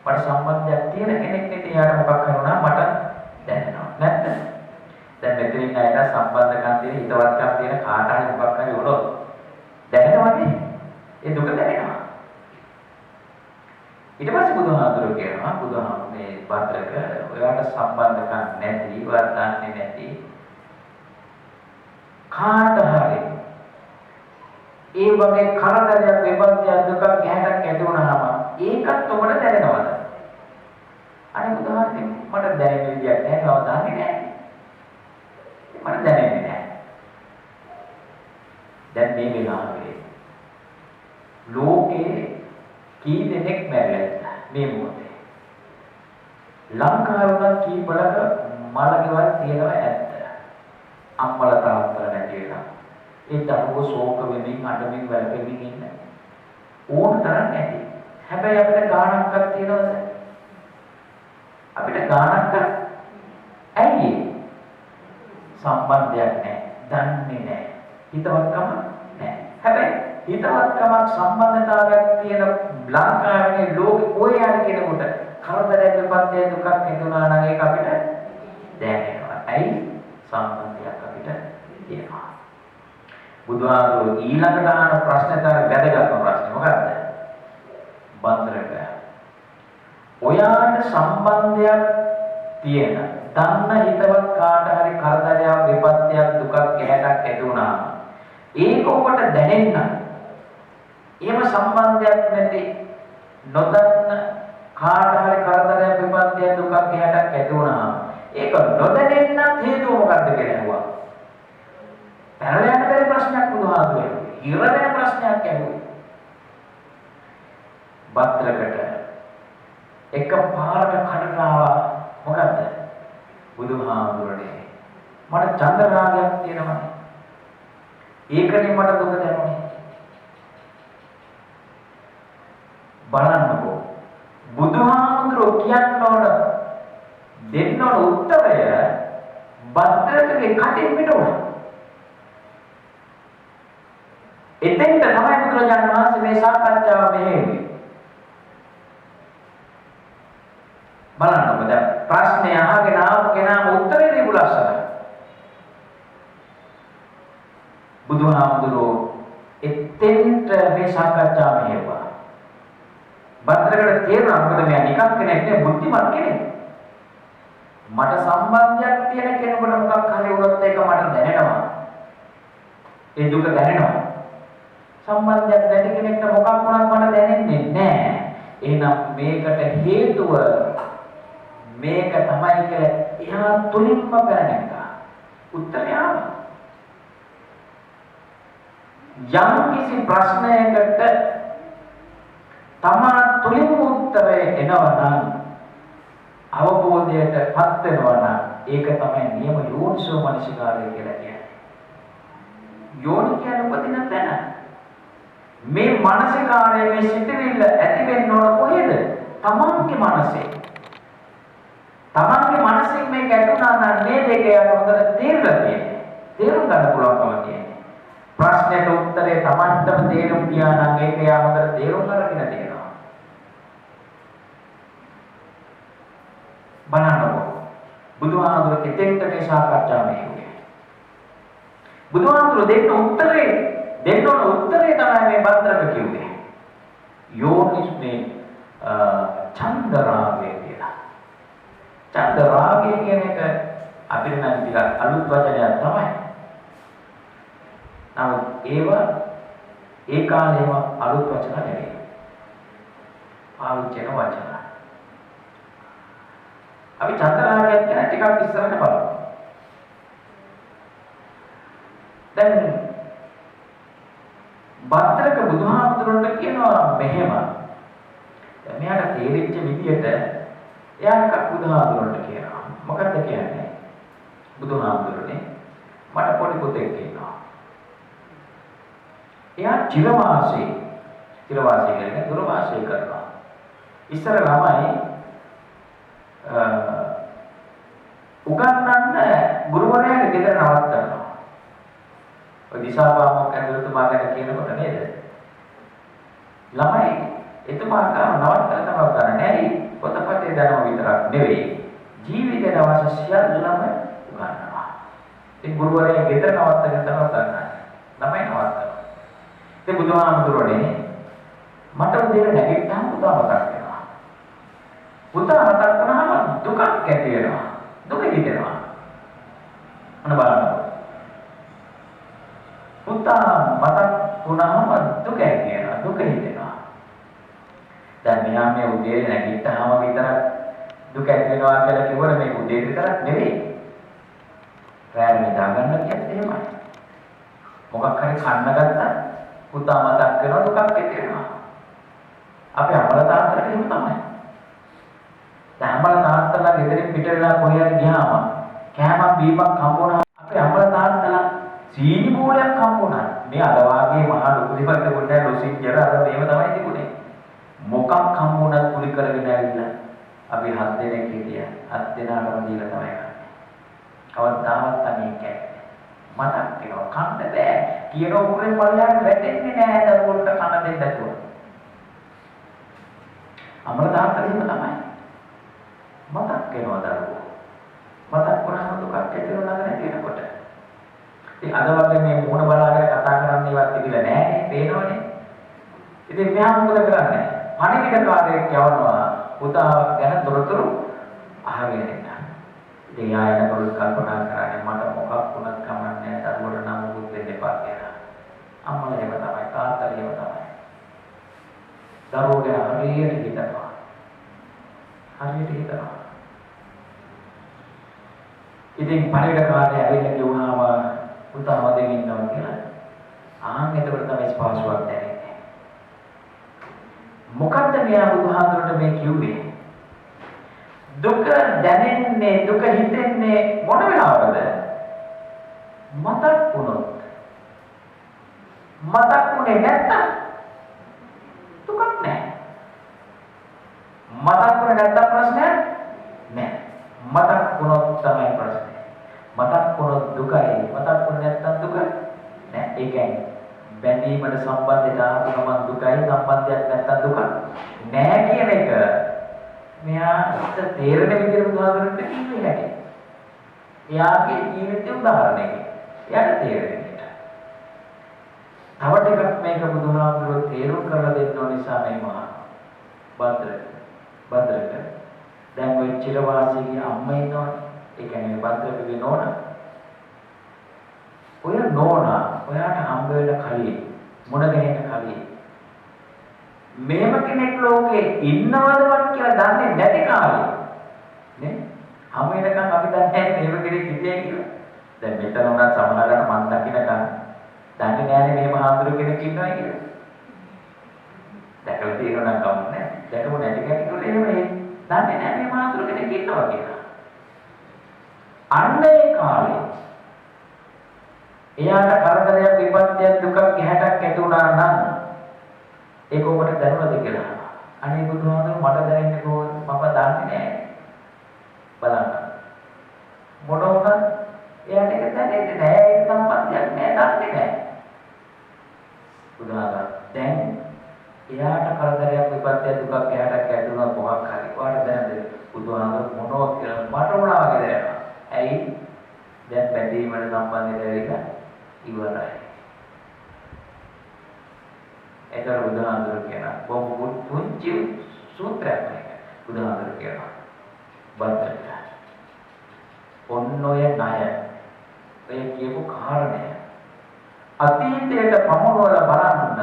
Speaker 2: මට සම්බන්ධයක් තියෙන කෙනෙක් නේ. එයාට මොකක් කරුණා මට දැනෙනවා. නැත්ද? දැන් මෙතන ඉන්න අයට සම්බන්ධකම් තියෙන හිතවත්කම් තියෙන කාට හරි මොකක් හරි වුණොත් දැනෙනවනේ. ඒ දුක දැනෙනවා. ඊට පස්සේ බුදුහාමුදුරුවෝ කියනවා බුදුහාමුදුරුවෝ මේ භද්‍රක ඔයාට සම්බන්ධකම් නැති වර්තන්නේ නැති කාට හරි ඒ වගේ කරදරයක් විපත්තියක් දුකක් ගැහැටක් ඇති වුණාම ඒකත් ඔබට දැනෙනවද? අනේ බුදුහාමුදුරුවෝ මට දැනෙන විදියක් නැහැ නෝ දන්නේ නැහැ. මට දැනෙන්නේ නැහැ. දැන් මේ වෙලාවේ ලෝකේ කී දෙනෙක් මැරෙලා මේ මොහොතේ ලංකාවේ උනත් කී බලක මලකවල් තියෙනවා ඇත්ත අම්මලා තාත්තලා නැති වෙලා ඒ දරුවෝ ශෝක වෙමින් අඬමින් වැළපෙමින් ඉන්න ඕන තරම් නැති හැබැයි අපිට ගාණක්වත් තියෙනවද අපිට ගාණක් ඇයි සම්බන්ධයක් නැහැ දන්නේ නැහැ හිතවත්කම නැහැ හැබැයි හිතවත්කමක් සම්බන්ධතාවයක් තියෙන ලංකාවේ ලෝකෙ කොහේ හරි කෙනෙකුට කරදරයක් විපත්තියක් දුකක් හිතුණා නම් ඒක අපිට දැනෙනවා. ඇයි? සම්බන්ධයක් අපිට තියෙනවා. බුදුහාමුදුරුවෝ ඊළඟට අහන ප්‍රශ්නේ තමයි වැදගත්ම ප්‍රශ්නේ. මොකක්ද? භද්‍රක. ඔයාට සම්බන්ධයක් තියෙන දන්න හිතවත් කාට හරි කරදරයක් විපත්තියක් දුකක් ගැහැටක් ඇති වුණාම ඒක ඔබට දැනෙන්න එහෙම සම්බන්ධයක් නැති නොදන්න කාට හරි කරදරයක් විපත්තියක් දුකක් ගැහැටක් ඇති වුණාම ඒක නොදැනෙන්න හේතුව මොකක්ද කියලා අහුවා. පැනලා යන බැරි ප්‍රශ්නයක් බුදුහාමුදුරුවෝ ඉර වෙන ප්‍රශ්නයක් ඇහුවා. භද්‍රකට එක පාරට කඩනවා මොකද්ද? බුදුහාමුදුරනේ මට චන්ද්‍රාගයක් තියෙනවානේ. ඒකනේ මට දුක දැනුනේ. බලන්නකෝ බුදුහාමුදුරුවෝ කියනවල දෙන්න ඕන උත්තරය භද්‍රකගේ කටින් පිටුණා. එතෙන්ට තමයි බුදුරජාණන් වහන්සේ මේ සාකච්ඡාව මෙහෙයුවේ. බලන්නකෝ දැන් ප්‍රශ්නේ අහගෙන ආපු කෙනාම උත්තරේ දීපු ලස්සනයි. බුදුහාමුදුරුවෝ එතෙන්ට මේ සාකච්ඡාව මෙහෙයුවා. භද්‍රකට තේරුණා මොකද මෙයා නිකන් කෙනෙක් නෙවෙයි බුද්ධිමත් කෙනෙක්. මට සම්බන්ධයක් තියෙන කෙනෙකුට මොකක් හරි වුණොත් ඒක මට දැනෙනවා. ඒ දුක දැනෙනවා. සම්බන්ධයක් නැති කෙනෙක්ට මොකක් වුණත් මට දැනෙන්නේ නැහැ. එහෙනම් මේකට හේතුව මේක තමයි කියලා එහා තුලින්ම පැනගත්තා. උත්තරය ආවා. යම් කිසි ප්‍රශ්නයකට තමා තුලින් උත්තරය එනවා නම් අවබෝධයටපත් වෙනවා නම් ඒක තමයි නියම යෝනිසෝ මනසිකාරය කියලා කියන්නේ. යෝනි කියන්නේ උපදින තැන. මේ මානසිකාරය මේ සිතිවිල්ල ඇති වෙන්න ඕන කොහෙද? තමන්ගේ මනසේ. තමන්ගේ මනසින් මේක ඇතුණා නම් මේ දෙක යන හොඳට තේරෙලා තියෙන්නේ. තේරුම් ගන්න පුළුවන්කම තියෙන්නේ. ප්‍රශ්නෙට උත්තරේ තමන්ටම තේරුම් ගියා නම් ඒක යා හොඳට තේරුම් අරගෙන තියෙනවා. බලන්නකො. බුදුහාමුදුරුවෝ බුදුහාමුදුර කෙතෙන්ට මේ සාකච්ඡාව මෙහෙුවේ. බුදුහාමුදුර දෙන්න ඕන උත්තරේ තමයි මේ බද්දක කිව්වේ. යෝනිස්මේ චන්දරාගය කියලා. චන්දරාගය කියන එක අපිට නම් ටිකක් අලුත් වචනයක් තමයි. නමුත් ඒ කාලේම අලුත් වචන නෙවෙයි. පාවිච්චි කරන වචන. අපි චන්දරාගය ගැන ටිකක් ඉස්සරහට බලමු. දැන් බද්දක බුදුහාමුදුරන්ට කියනවා මෙහෙම. දැන් මෙයාට තේරිච්ච විදියට එයා බුදුහාමුදුරන්ට කියනවා. මොකක්ද කියන්නේ? බුදුහාමුදුරනේ මට පොඩි පුතෙක් ඉන්නවා. එයා චිරවාසී කියන්නේ දුරවාසී කරනවා. ඉස්සර ළමයි උගන්වන්න ගුරුවරයාගේ ගෙදර නවත්තනවා. ඔය දිසාපාමොක් ඇතුළතුමා ගැන කියනකොට නේද? ළමයි එතුමා ගාව නවත්තලා තමයි කරන්නේ. පොතපතේ දැනුම විතරක් නෙවෙයි. ජීවිතේ අවශ්‍ය සියල්ලම උගන්වනවා. ඒ ගුරුවරයා ගෙදර නවත්තගෙන තමයි කරන්නේ. ළමයි නවත්තනවා. ඒ බුදුහාමුදුරනේ මට උදේ නැගිට්ටාම පුතා මතක් වෙනවා. පුතා මතක් වුණාම දුකක් ඇති වෙනවා. දුක හිතෙනවා. අන්න බලන්න. පුතා මතක් වුණාම දුක ඇති වෙනවා. දුක හිතෙනවා. දැන් මෙහා මේ උදේ නැගිට්ටාම විතරක් දුක ඇති වෙනවා කියලා කිව්වොත් මේක උදේ විතරක් නෙවෙයි. රැය නිදා ගන්න කියත් එහෙමයි. මොකක් හරි කන්න ගත්තා පුතා මතක් වෙනවා දුකක් ඇති වෙනවා. අපේ අම්මලා තාත්තලා එහෙම තමයි. දැන් අම්මලා තාත්තලා ගෙදරින් පිට වෙලා කොහේ හරි ගියාම කෑමක් බීමක් හම්බුණා අපේ අම්මලා තාත්තලා සීනි බෝලයක් හම්බුණා. මේ අර වාගේ මහා ලොකු දෙයක් පොඩ්ඩක් ලොසින් කියලා අර මේව තමයි තිබුණේ. මොකක් හම්බුණත් කුලි කරගෙන ඇවිල්ලා අපි 7 දෙනෙක් හිටියා. 7 දෙනාටම දීලා තමයි කන්නේ. කවදාවත් අනේ කෑවේ. මතක් වෙනවා කන්න බෑ. කියන උගුරේ පල්ලයට වැටෙන්නේ නෑ දරුවන්ට කන දෙන්න නැතුව. අම්මලා තාත්තලා එහෙම තමයි. මතක් වෙනවා දරුවෝ. මතක් වුණාම දුකක් ඇති වෙනවා නැති වෙනකොට. ඉතින් අද වගේ මේ මූණ බලාගෙන කතා කරන්න ඉවත් තිබිලා නෑනේ. පේනවනේ. ඉතින් මෙහා මොකද කරන්නේ? පණිවිඩකාරයෙක් යවනවා පුතා ගැන තොරතුරු අහගෙන ඉන්න. ඉතින් ආයෙත් කරුත් කල්පනා කරන්නේ මට මොකක් වුණත් කමන්නේ දරුවෝ නම් මුකුත් දෙන්න එපා කියලා. අම්මලා එහෙම තමයි තාත්තලා එහෙම තමයි. දරුවෝ ගැන හරියට හිතනවා. ඉතින් පණිවිඩකාරයා ඇවිල්ලා කිව්වම පුතා මදෙන් ඉන්නවා කියලා. එතකොට තමයි ස්පාසුවක් දැනෙන්නේ. මොකද්ද මෙයා බුදුහාමුදුරට මේ කිව්වේ? දුක දැනෙන්නේ දුක හිතෙන්නේ මොන වෙලාවකද? මතක් වුණොත්. මතක් වුණේ නැත්තම් දුකක් නැහැ. මතක් වුණේ නැත්තම් ප්‍රශ්නයක් නැහැ. මතක් වුණොත් තමයි ප්‍රශ්නේ. මතක් වුණොත් දුකයි. මතක් වුණේ නැත්තම් දුක නැහැ. ඒ කියන්නේ බැඳීමට සම්බන්ධයට ආවම දුකයි සම්බන්ධයක් නැත්තම් දුක නැහැ කියන එක මෙයාට තේරෙන විදිහට උදාහරණයක් කිව්වේ නැහැ. එයාගේ ජීවිතේ උදාහරණයක්. එයාට තේරෙන විදිහට. තව ටිකක් මේක බුදුහාමුදුරුවෝ තේරුම් කරලා දෙන්න ඕන නිසා මේ මහා බද්දරට දැන් ඔය චිරවාසීගේ අම්මා ඉන්නවනේ. ඒ කියන්නේ බද්දරගේ නෝනා. ඔය නෝනා ඔයාට හම්බ වෙන කලින් මුණ ගැහෙන කලින් මේව කෙනෙක් ලෝකේ ඉන්නවදවත් කියලා දන්නේ නැති කාලේ නේ හැම වෙනකන් අපි දන්නේ මේව කෙනෙක් හිටියයි කියලා. දැන් මෙතන උනත් සමහරකට මන් දකින්නකම් දන්නේ නැහැනේ මේ මහාඳුර කෙනෙක් ඉන්නවා කියලා. දැකලා තියෙනවා නම් කවුන්නේ දැකමු නැති කෙනෙකුට එහෙම දන්නේ නැහැ මේ මහාඳුර කෙනෙක් ඉන්නවා කියලා. අන්න ඒ කාලේ එයාට කරදරයක් විපත්තියක් දුකක් ගැහැටක් ඇති වුණා නම් ඒක ඔබට දැනුණද කියලා. අනේ බුදුහාමුදුරුවෝ මට දැනෙන්නේ කොහොමද? මම දන්නේ නැහැ. බලන්න. මොන වුණත් එයාට ඒක දැනෙන්නේ නැහැ. ඒක සම්පත්තියක් නෑ දන්නේ නැහැ. බුදුහාමුදුරුවෝ දැන් එයාට කරදරයක් විපත්තියක් දුකක් ගැහැටක් ඇති වුණා මොකක් හරි. ඔයාලට දැනද බුදුහාමුදුරුවෝ මොනවද කියලා මට වුණා වගේ දැනෙනවා. සූත්‍රයක් මේක. බුදුහාමුදුරුවෝ කියනවා. බද්දට. ඔන්න ඔය ණය. ඔය කියපු කාරණය. අතීතයට පමුණවලා බලන්න.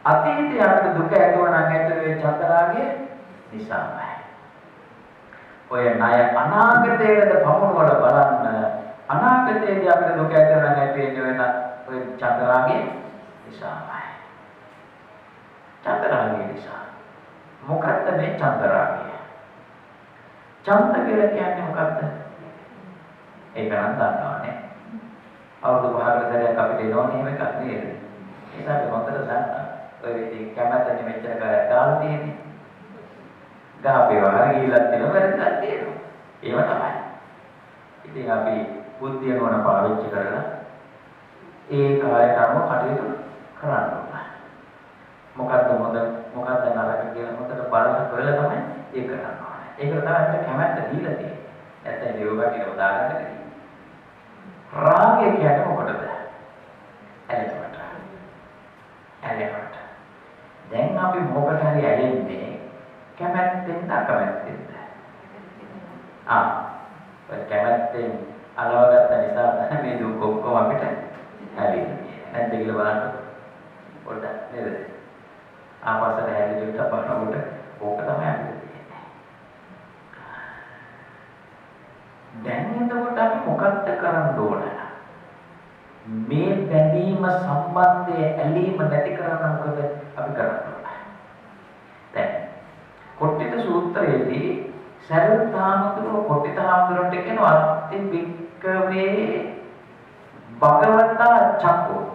Speaker 2: අතීතයේ අපිට දුක ඇතිව නම් ඇතුලේ චන්දරාගය නිසාමයි. ඔය ණය අනාගතයේද පමුණවලා බලන්න. අනාගතයේදී අපිට දුක ඇතිව නම් ඇතුලේ වෙන ඔය චන්දරාගය නිසාමයි. චන්දරාගය නිසා. මොකක්ද මේ චන්දරාගය? චන්ද කියලා කියන්නේ මොකක්ද? ඒක නම් දන්නවනේ. අවුරුදු 5කට සැරයක් අපිට එනවනේ එහෙම එකක් නේද? ඒක අපි හොඳට දන්නවා. ඔය විදිහට කැමැත්තනේ මෙච්චර කාලයක් දාලා තියෙන්නේ. ගාපේ වහර ගිහිල්ලා තියෙනවා වැරද්දක් තියෙනවා. ඒව තමයි. ඉතින් අපි බුද්ධිය නෝන පාවිච්චි කරලා ඒ කාලයට අනුව කටයුතු කරන්න ඕන. මොකද්ද හොඳ මොකද්ද නරක කියලා හොඳට බලලා කරලා තමයි ඒක කරන්න ඕනේ. ඒකට තමයි අපිට කැමැත්ත දීලා තියෙන්නේ. නැත්නම් දේවගතිය උදාගන්න බැහැ. රාගය කියන්නේ මොකටද? ඇලෙනවට. ඇලෙනවට. දැන් අපි මොකට හරි ඇලෙන්නේ කැමැත්තෙන් අකමැත්තෙන්ද? කැමැත්තෙන් අලවගත්ත නිසා මේ දුක ඔක්කොම අපිට ඇලෙන්නේ. නැද්ද කියලා බලන්න. පොඩ්ඩක් නේද? ආපස්සට හැරිලා බලනකොට ඕක තමයි අපිට තියෙන්නේ. දැන් එතකොට අපි මොකක්ද කරන්න ඕන? මේ බැඳීම සම්බන්ධයේ ඇලීම නැති කරන්න මොකද අපි කරන්න ඕන? දැන් කොට්ටිත සූත්‍රයේදී සරියුත් හාමුදුරුවෝ කොට්ටිත හාමුදුරුවන්ට කියනවා අත්ති වික්කවේ භගවතා චක්කෝ.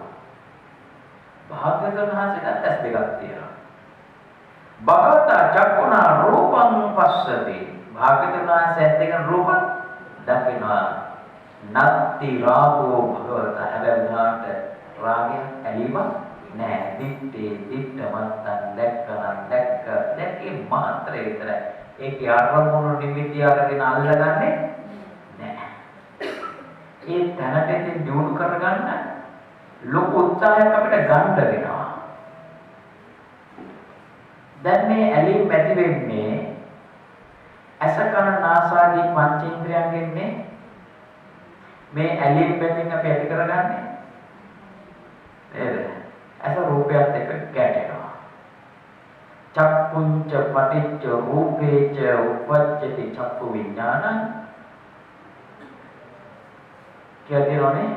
Speaker 2: භාග්‍යවතුන් වහන්සේට ඇස් දෙකක් තියෙනවා. භගවතා චක්කුණා රූපං පස්සති. භාග්‍යවතුන් වහන්සේ ඇස් දෙකෙන් රූප දකිනවා. නත්ති රාගෝ භගවත. හැබැයි උනාට රාගය ඇලීම නෑ. දිත්තේ දිත්තමත්තන් දැක්කේ මාත්‍රේ විතරයි. ඒකේ අරමුණු නිමිති අරගෙන අල්ලගන්නේ නෑ. ඒ තැනට ඉතින් දියුණු කරගන්න ලොකු උත්සාහයක් අපිට ගන්න වෙනවා. දැන් මේ ඇලීම් ඇති වෙන්නේ ඇස කන නාසාදී පංචේන්ද්‍රයන්ගෙන්නේ. මේ ඇලීම් බැඳීම් අපි ඇති කරගන්නේ නේද? ඇස රූපයත් එක්ක ගැටෙනවා. චක්කුංච පටිච්ච රූපේච උපජ්ජති චක්කු විඥානං කියනෝනේ.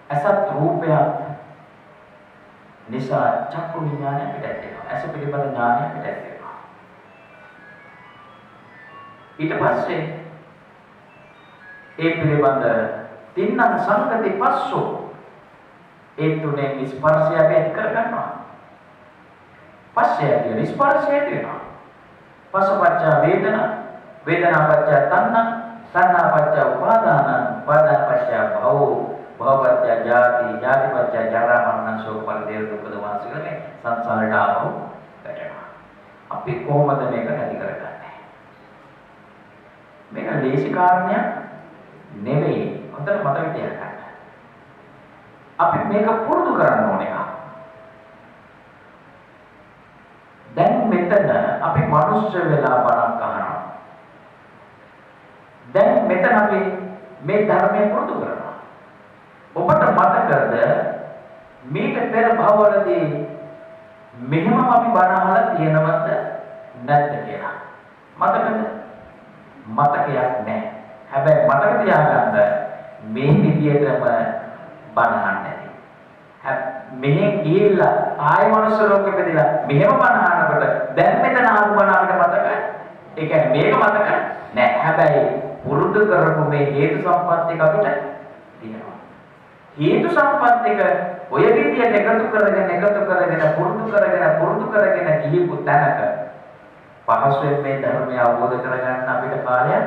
Speaker 2: අසත් රූපයක් නිසා චක්කු විඥානය පිටත් වෙනවා. ඇස පිළිබඳ ඥානය පිටත් වෙනවා. ඊට පස්සේ ඒ පිළිබඳ තින්නං සංකති පස්සෝ ඒ තුනේ ස්පර්ශය අපි ඇති කර ගන්නවා. පස්සේ ඇති ස්පර්ශය ඇති වෙනවා. පස්සපච්ච වේදනා වේදනාපච්ච තණ්හා තණ්හාපච්ච උපාදාන උපාදානපච්ච භවෝ භවපච්ච ජාති ජාතිපච්ච ජරා මරණ ශෝක පරිදේව දුක්ඛ දෝමනස කියන්නේ සංසාරයට ආපහු වැටෙනවා. අපි කොහොමද මේක නැති කරගන්නේ? මේක දේශී කාරණයක් නෙවෙයි. හොඳට මතක තියාගන්න. අපි මේක පුරුදු කරන්න ඕනේ. දැන් මෙතන අපි මනුෂ්‍ය වෙලා බණක් අහනවා. දැන් මෙතන අපි මේ ධර්මය පුරුදු කරනවා. ඔබට මතකද මේක පෙර භවවලදී මෙහෙම අපි බණ අහලා තියෙනවද නැද්ද කියලා? මතකද? මතකයක් නැහැ. හැබැයි මතක තියාගන්න මේ විදියටම බණ අහන්නේ. මෙහෙන් ගිහිල්ලා ආය මනුස්ස ලෝකෙ ඉපදිලා මෙහෙම බණ අහනකොට දැන් මෙතන ආපු බණ අපිට මතක. ඒ කියන්නේ මේක මතක නැහැ. හැබැයි පුරුදු කරපු මේ හේතු සම්පත් එක අපිට තියෙනවා. හේතු සම්පත් එක ඔය විදියට එකතු කරගෙන පුරුදු කරගෙන ගිහිපු තැනක පහසුවෙන් මේ ධර්මය අවබෝධ කරගන්න අපිට කාලයක්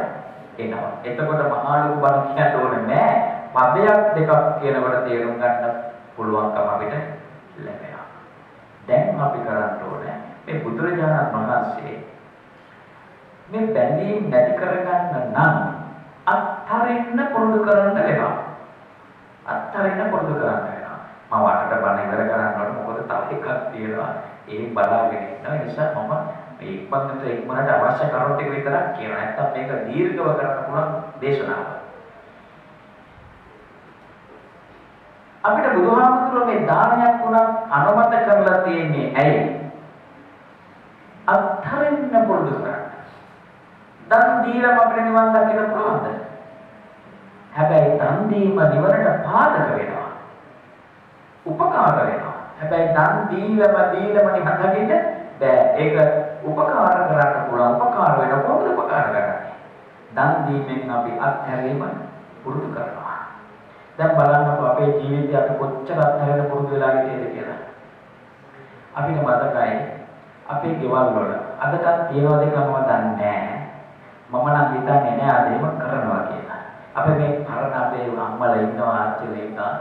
Speaker 2: එනවා. එතකොට මහා ලොකු බණ කියන්න ඕනේ නෑ. පදයක් දෙකක් කියනකොට තේරුම් ගන්න පුළුවන්කම අපිට ලැබෙනවා. දැන් අපි කරන්න ඕනේ මේ බුදුරජාණන් වහන්සේ මේ බැඳීම් නැති කරගන්න නම් අත්හරින්න පුරුදු කරන්න වෙනවා. අත්හරින්න පුරුදු කරන්න වෙනවා. මම වටට බණ ඉවර කරනකොට මොකද තව එකක් තියෙනවා. ඒ බලාගෙන ඉන්නවා. ඒ නිසා මම මේ ඉක්මනට අවශ්‍ය කරුණු ටික විතරක් කියනවා. නැත්තම් මේක දීර්ඝව කරන්න පුළුවන් දේශනාවක්. අපිට බුදුහාමුදුරුවෝ මේ දානයක් උනත් අනුමත කරලා තියෙන්නේ ඇයි? අත්හරින්න පුරුදු කරන්න. දන් දීලා අපිට නිවන් දකින්න පුළුවන්ද? හැබැයි දන් දීම නිවනට පාදක වෙනවා. උපකාර වෙනවා. හැබැයි දන් දීලම නිවන් දකින්න බෑ. ඒක උපකාර කරන්න පුළුවන්. උපකාර වෙන කොහොමද උපකාර කරන්නේ? දන් දීමෙන් අපි අත්හැරීම පුරුදු කරනවා. දැන් බලන්නකො අපේ ජීවිතය අපි කොච්චර අත්හැරෙන්න පුරුදු වෙලා හිටියද කියලා. අපිට මතකයි අපේ ගෙවල් වල අදටත් තියනවද කියලා මම දන්නේ නැහැ. මම නම් හිතන්නේ නෑ අද එහෙම කරනවා කියලා. අපේ මේ පරණ අපේ අම්මලා ඉන්නවා ආච්චිලා ඉන්නවා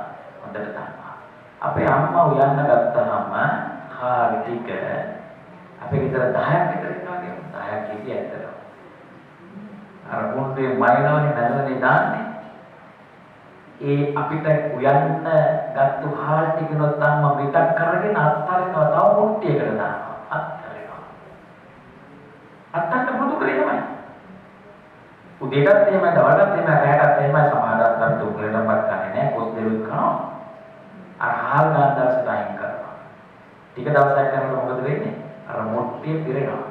Speaker 2: හොඳට දන්නවා. අපේ අම්මා උයන්න ගත්තාම කාලේ ටික අපේ ගෙදර 10ක් විතර ඉන්නවා කියමු. 10ක් කිසි ඇත්තට. අර මුන්ගේ මයිනෝනේ නැදලා දාන්නේ. ඒ අපිට උයන්න ගත්තු කාල් ටික නොත් අම්මා පිටක් කරගෙන අත්තරිනවා තව මුට්ටියකට දානවා. අත්තරිනවා. අත්තන්න පුරුදු කරේ තමයි. උදේටත් එහෙමයි දවල්ටත් එහෙමයි රැටත් එහෙමයි සමාදත් අපි දුකලටවත් ගන්නේ නැහැ පොත් දෙලුත් කරනවා අර හාල් ගන්න දවසට අයින් කරනවා ටික දවසක් යනකොට මොකද වෙන්නේ අර මුට්ටිය පිරෙනවා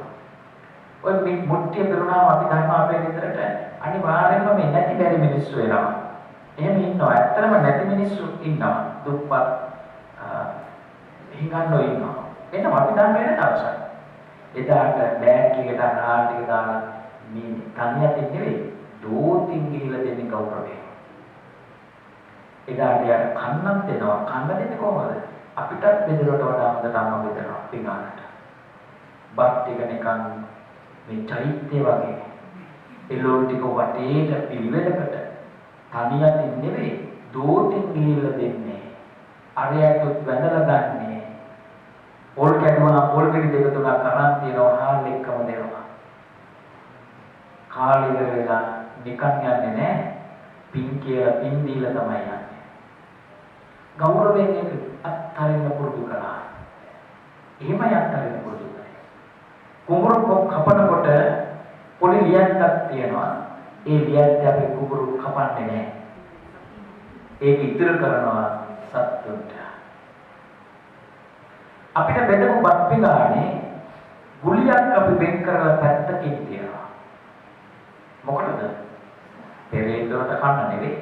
Speaker 2: ඔය මේ මුට්ටිය පිරුණාම අපි දන්නවා අපේ ගෙදරට අනිවාර්යෙන්ම මේ නැති බැරි මිනිස්සු එනවා එහෙම ඉන්නවා ඇත්තටම නැති මිනිස්සු ඉන්නවා දුප්පත් හිඟන්නෝ ඉන්නවා එතන අපි දන්නේ නැහැ දවසක් එදාට බෑග් එකට ආහාර ටික දාලා මේ තනියට නෙවෙයි දෝතින් ගිහිලා දෙන්නේ කවුරුද? එදාට යාර කන්නක් දෙනවා. කන්න දෙන්නේ කොහොමද? අපිටත් බෙදලට වඩා හොඳට අම්මා බෙදනවා පිඟානට. බත් ටික නිකන් මේ චෛත්‍ය වගේ එළවලු ටික වටේට පිළිවෙලකට තනියට නෙවෙයි දෝතින් ගිහිලා දෙන්නේ. අරයට වැඳලා ගන්නේ. පොල් කැඩුවා පොල් පිටි දෙක තුනක් අරන් තියනවා හාල් එක්කම දෙනවා. කාලය වෙලා නිකන් යන්නේ නැහැ. පින් කියලා පින් දීලා තමයි යන්නේ. ගෞරවයෙන් ඒක අත්හරින්න පුරුදු කරා. එහෙමයි අත්හරින්න පුරුදු කරේ. කුඹුරු කපනකොට පොඩි ලියන්නක් තියෙනවා. ඒ ලියන්න අපි කුඹුරු කපන්නේ නැහැ. ඒක ඉතුරු කරනවා සත්තුන්ට. අපිට බෙදපු බත් පිඟානේ ගුලියක් අපි වෙන් කරලා පැත්තකින් තියනවා. මොකටද? පෙරේතට කන්න නෙවෙයි.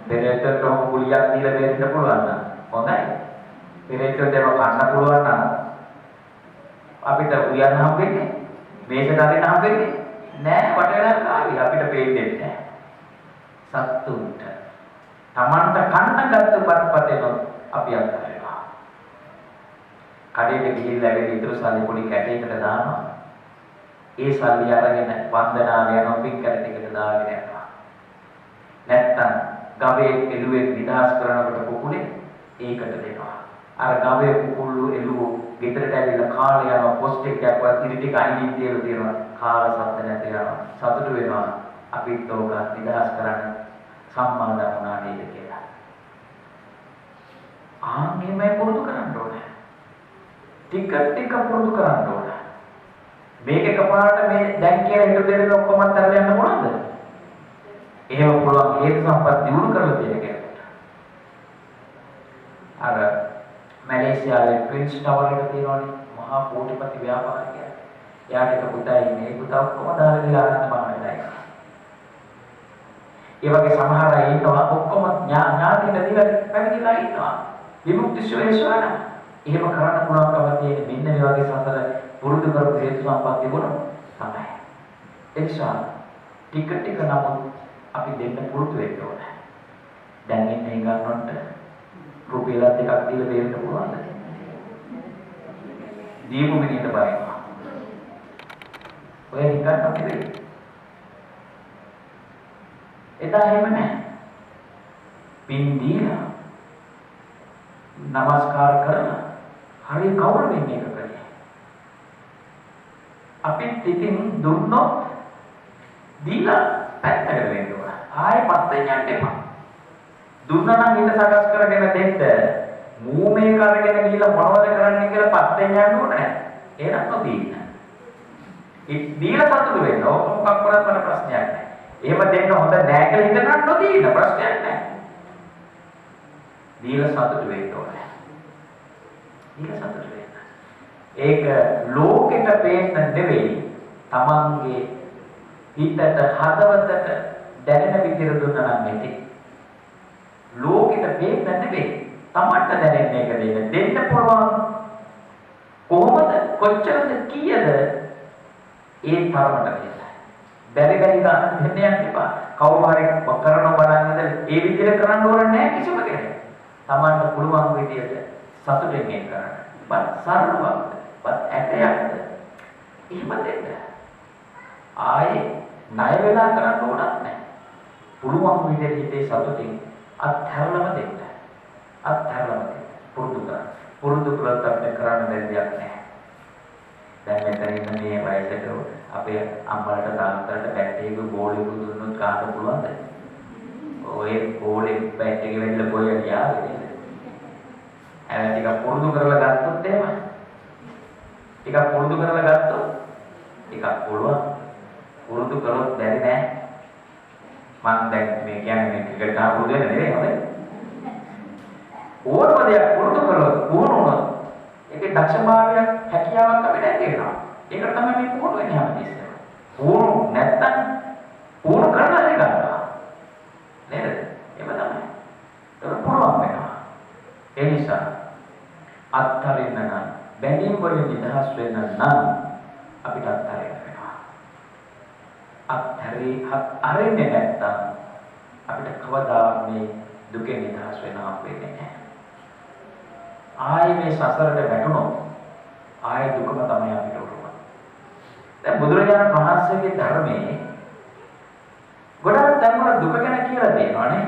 Speaker 2: පෙරේතට ගුලියක් දීලා දෙන්න පුළුවන් නම් හොඳයි. පෙරේතට ඒව කන්න පුළුවන් නම් අපිට උයන් හම්බෙන්නේ මේකට අරින්න හම්බෙන්නේ නෑ වටේට කාවි අපිට පෙන්නේ නෑ. සත්තුන්ට Tamanta කන්න ගත්ත පත්පතේනොත් අපි අත්හැරෙනවා. කඩේට ගිහිල්ලා ඇවිත් ඊටු සල්ලි පොඩි කැටයකට දානවා. ඒ සල්ලි අරගෙන වන්දනාව යනවා පින් කැටයකට දාගෙන යනවා. නැත්තම් ගවයේ එළුවේ විනාශ කරනකොට කුකුලේ ඒකට දෙනවා. අර ගවයේ කුකුළු එළුව ගෙදරට ඇවිල්ලා කාලා යනවා පොස්ට් එකක් වත් ඉරි ටික අයින් තියලා තියෙනවා. කාලා සත්‍ය නැති යනවා. සතුටු වෙනවා. අපිත් ඕක විනාශ කරන්න සම්මාන වුණා නේද කියලා. ආන්ගෙමයි පුරුදු කරන්න ඕනේ. ටික ටික පුරුදු කරන්න ඕනේ. මේක එකපාරට මේ දැන් කියලා හිත දෙන්න ඔක්කොම අතර යන්න මොනවද? එහෙම පුළුවන් හේතු සම්පත් දිනු කරලා තියෙන කෙනෙකුට. අර මැලේසියාවේ ට්වින්ස් ටවර් එක තියෙනවනේ මහා කෝටිපති ව්‍යාපාරිකයා. එයාට එක පුතා ඉන්නේ. ඒ පුතා ඔක්කොම දාලා දීලා ආරන්න බාරලා ඉන්නවා. ඒ වගේ සමහර අය ඉන්නවා ඔක්කොම ඥාතින දීලා පැවිදිලා ඉන්නවා. විමුක්ති ශ්‍රේෂ්ඨවන. එහෙම කරන්න පුළුවන්කම තියෙන මෙන්න මේ වගේ සසල පුරුදු කරපු හේතු සම්පත් තිබුණා තමයි. ඒ නිසා ටික ටික නමුත් අපි දෙන්න පුරුදු වෙන්න ඕනේ. දැන් ඉන්නේ ගන්නොත් රුපියල් ටිකක් දීලා දෙන්න පුළුවන්ද? දීපු මිනිහට බයිනවා. ඔය නිකන් නෙවෙයි. එදා එහෙම නැහැ. පින් දීලා නමස්කාර කරලා හරි ගෞරවයෙන් මේක කරේ. අපිත් ඉතින් දුන්නොත් දීලා පැත්තකට වෙන්න ඕන. ආයෙ පස්සෙන් යන්න එපා. දුන්නා නම් ඊට සකස් කරගෙන දෙන්න මූමේ කරගෙන ගිහලා මොනවද කරන්නේ කියලා පස්සෙන් යන්න ඕනේ නැහැ. එහෙනම් නොදීන්න. දීලා සතුටු වෙන්න. ඕක මොකක් කරත් මට ප්‍රශ්නයක් නැහැ. එහෙම දෙන්න හොඳ නැහැ කියලා හිතනනම් නොදීන්න ප්‍රශ්නයක් නැහැ. දීලා සතුටු වෙන්න ඕනේ. දීලා සතුටු වෙන්න. ඒක ලෝකෙට පේන්න නෙවෙයි. තමන්ගේ හිතට හදවතට දැනෙන විදිහට දුන්නා නම් ඇති. ලෝකෙට පේන්න නෙවෙයි. තමන්ට දැනෙන එක දෙන්න පුළුවන්. කොහොමද කොච්චරද කීයද ඒ තරමට කියලා. බැරි ගන්න දෙන්න යන්න එපා. කවුරු හරි කරන බලන්නද ඒ විදිහට කරන්න ඕනේ නැහැ කිසිම කෙනෙක්. තමන්ට පුළුවන් විදිහට සතුටෙන් ඒක කරන්න. බත් සරලවක්ද? බත් ඇටයක්ද? එහෙම දෙන්න. ආයේ ණය වෙලා කරන්න ඕනක් නැහැ. පුළුවන් විදිහට හිතේ සතුටින් අත්හැරලම දෙන්න. අත්හැරලම දෙන්න. පුරුදු කරන්න. පුරුදු කළොත් අපිට කරන්න බැරි දෙයක් නැහැ. දැන් මෙතන ඉන්න මේ වයසට අපේ අම්මලට තාත්තලට බැට් එකක බෝල් එකක් දුන්නොත් ගන්න පුළුවන්ද? ඔය බෝල් එක බැට් එකේ වැදිලා කොහෙද යාවේ නේද? හැබැයි ටිකක් පුරුදු කරලා ගත්තොත් එහෙම. ටිකක් පුරුදු කරලා ගත්තොත් ටිකක් පුළුවන්. පුරුදු කරොත් බැරි නෑ. මම දැන් මේ කියන්නේ මේක ගන්න පුරුදු වෙන්නේ නෙවෙයි හොඳයි. ඕනම දෙයක් පුරුදු කරොත් පුහුණුනොත් ඒකේ දක්ෂභාවයක් හැකියාවක් අපිට ඇති වෙනවා. ඒකට තමයි මේ පුහුණු වෙන්නේ හැමතිස්සෙම. පුහුණු නැත්තම් පුහුණු කරලා ගන්නවා. නේද? ඒක තමයි. ඒක පුළුවන් වෙනවා. ඒ නිසා අත්තරින්න නම් බැඳීම් වලින් නිදහස් වෙන්න නම් අපිට අත්තරින්න වෙනවා. අරින්නේ නැත්තම් අපිට කවදා මේ දුකෙන් නිදහස් වෙන්න වෙන්නේ නැහැ. ආයේ මේ සසරට වැටුණොත් ආයේ දුකම තමයි අපිට උරුම. දැන් බුදුරජාණන් වහන්සේගේ ධර්මයේ ගොඩක් තැන්වල දුක ගැන කියලා තියෙනවානේ.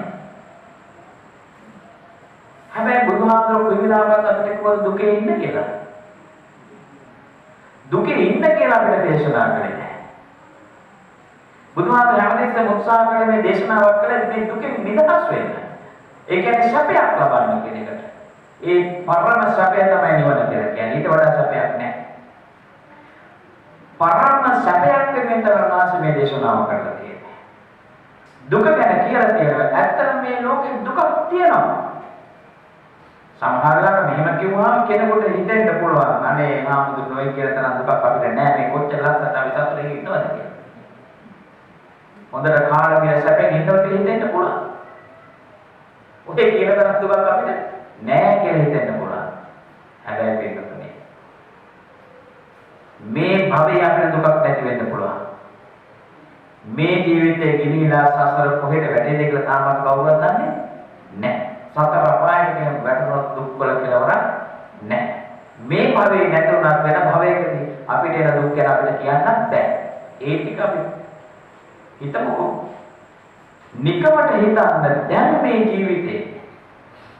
Speaker 2: හැබැයි බුදුහාමුදුරුවෝ කොයිලාවත් අපිට කිව්වද දුකේ ඉන්න කියලා? දුකේ ඉන්න කියලා අපිට දේශනා කළේ නැහැ. බුදුහාමුදුරුවෝ හැමදෙස්සම උත්සාහ කළේ මේ දේශනාවක් කළේ මේ දුකෙන් නිදහස් වෙන්න. ඒ කියන්නේ සැපයක් ලබන්න කියන එකට. ඒ පරම සැපය තමයි නිවන කියලා කියන්නේ. ඊට වඩා සැපයක් නැහැ. පරම සැපයක් වෙන්න තරමාස මේ දේශනාව කරලා තියෙන්නේ. දුක ගැන කියලා තියෙනවා. ඇත්තටම මේ ලෝකේ දුකක් තියෙනවා. සමහර වෙලාවට මෙහෙම කිව්වම කෙනෙකුට හිතෙන්න පුළුවන් අනේ හාමුදුරුවෝ කියලා තරම් දුකක් අපිට නැහැ. මේ කොච්චර ලස්සනට අපි සතුටින් ඉන්නවද කියලා. හොඳට කාලා කියලා සැපෙන් ඉන්නවට හිතෙන්න පුළුවන්. ඔතේ කියන තරම් දුකක් අපිට නෑ කියලා හිතෙන්න පුළුවන්. හැබැයි මේකනේ. මේ භවයේ අපිට දුකක් නැති වෙන්න පුළුවන්. මේ ජීවිතේ ගිනිලා සසර කොහෙද වැටෙන්නේ කියලා තාමත් කවුරුවත් දන්නේ නෑ. සතර අපායට කියන වැටුණොත් දුක් වල කෙලවරක් නෑ. මේ භවයේ නැතුණත් වෙන භවයකදී අපිට එන දුක් ගැන අපිට කියන්නත් බෑ. ඒ ටික අපි හිතමුකෝ. නිකමට හිතන්න දැන් මේ ජීවිතේ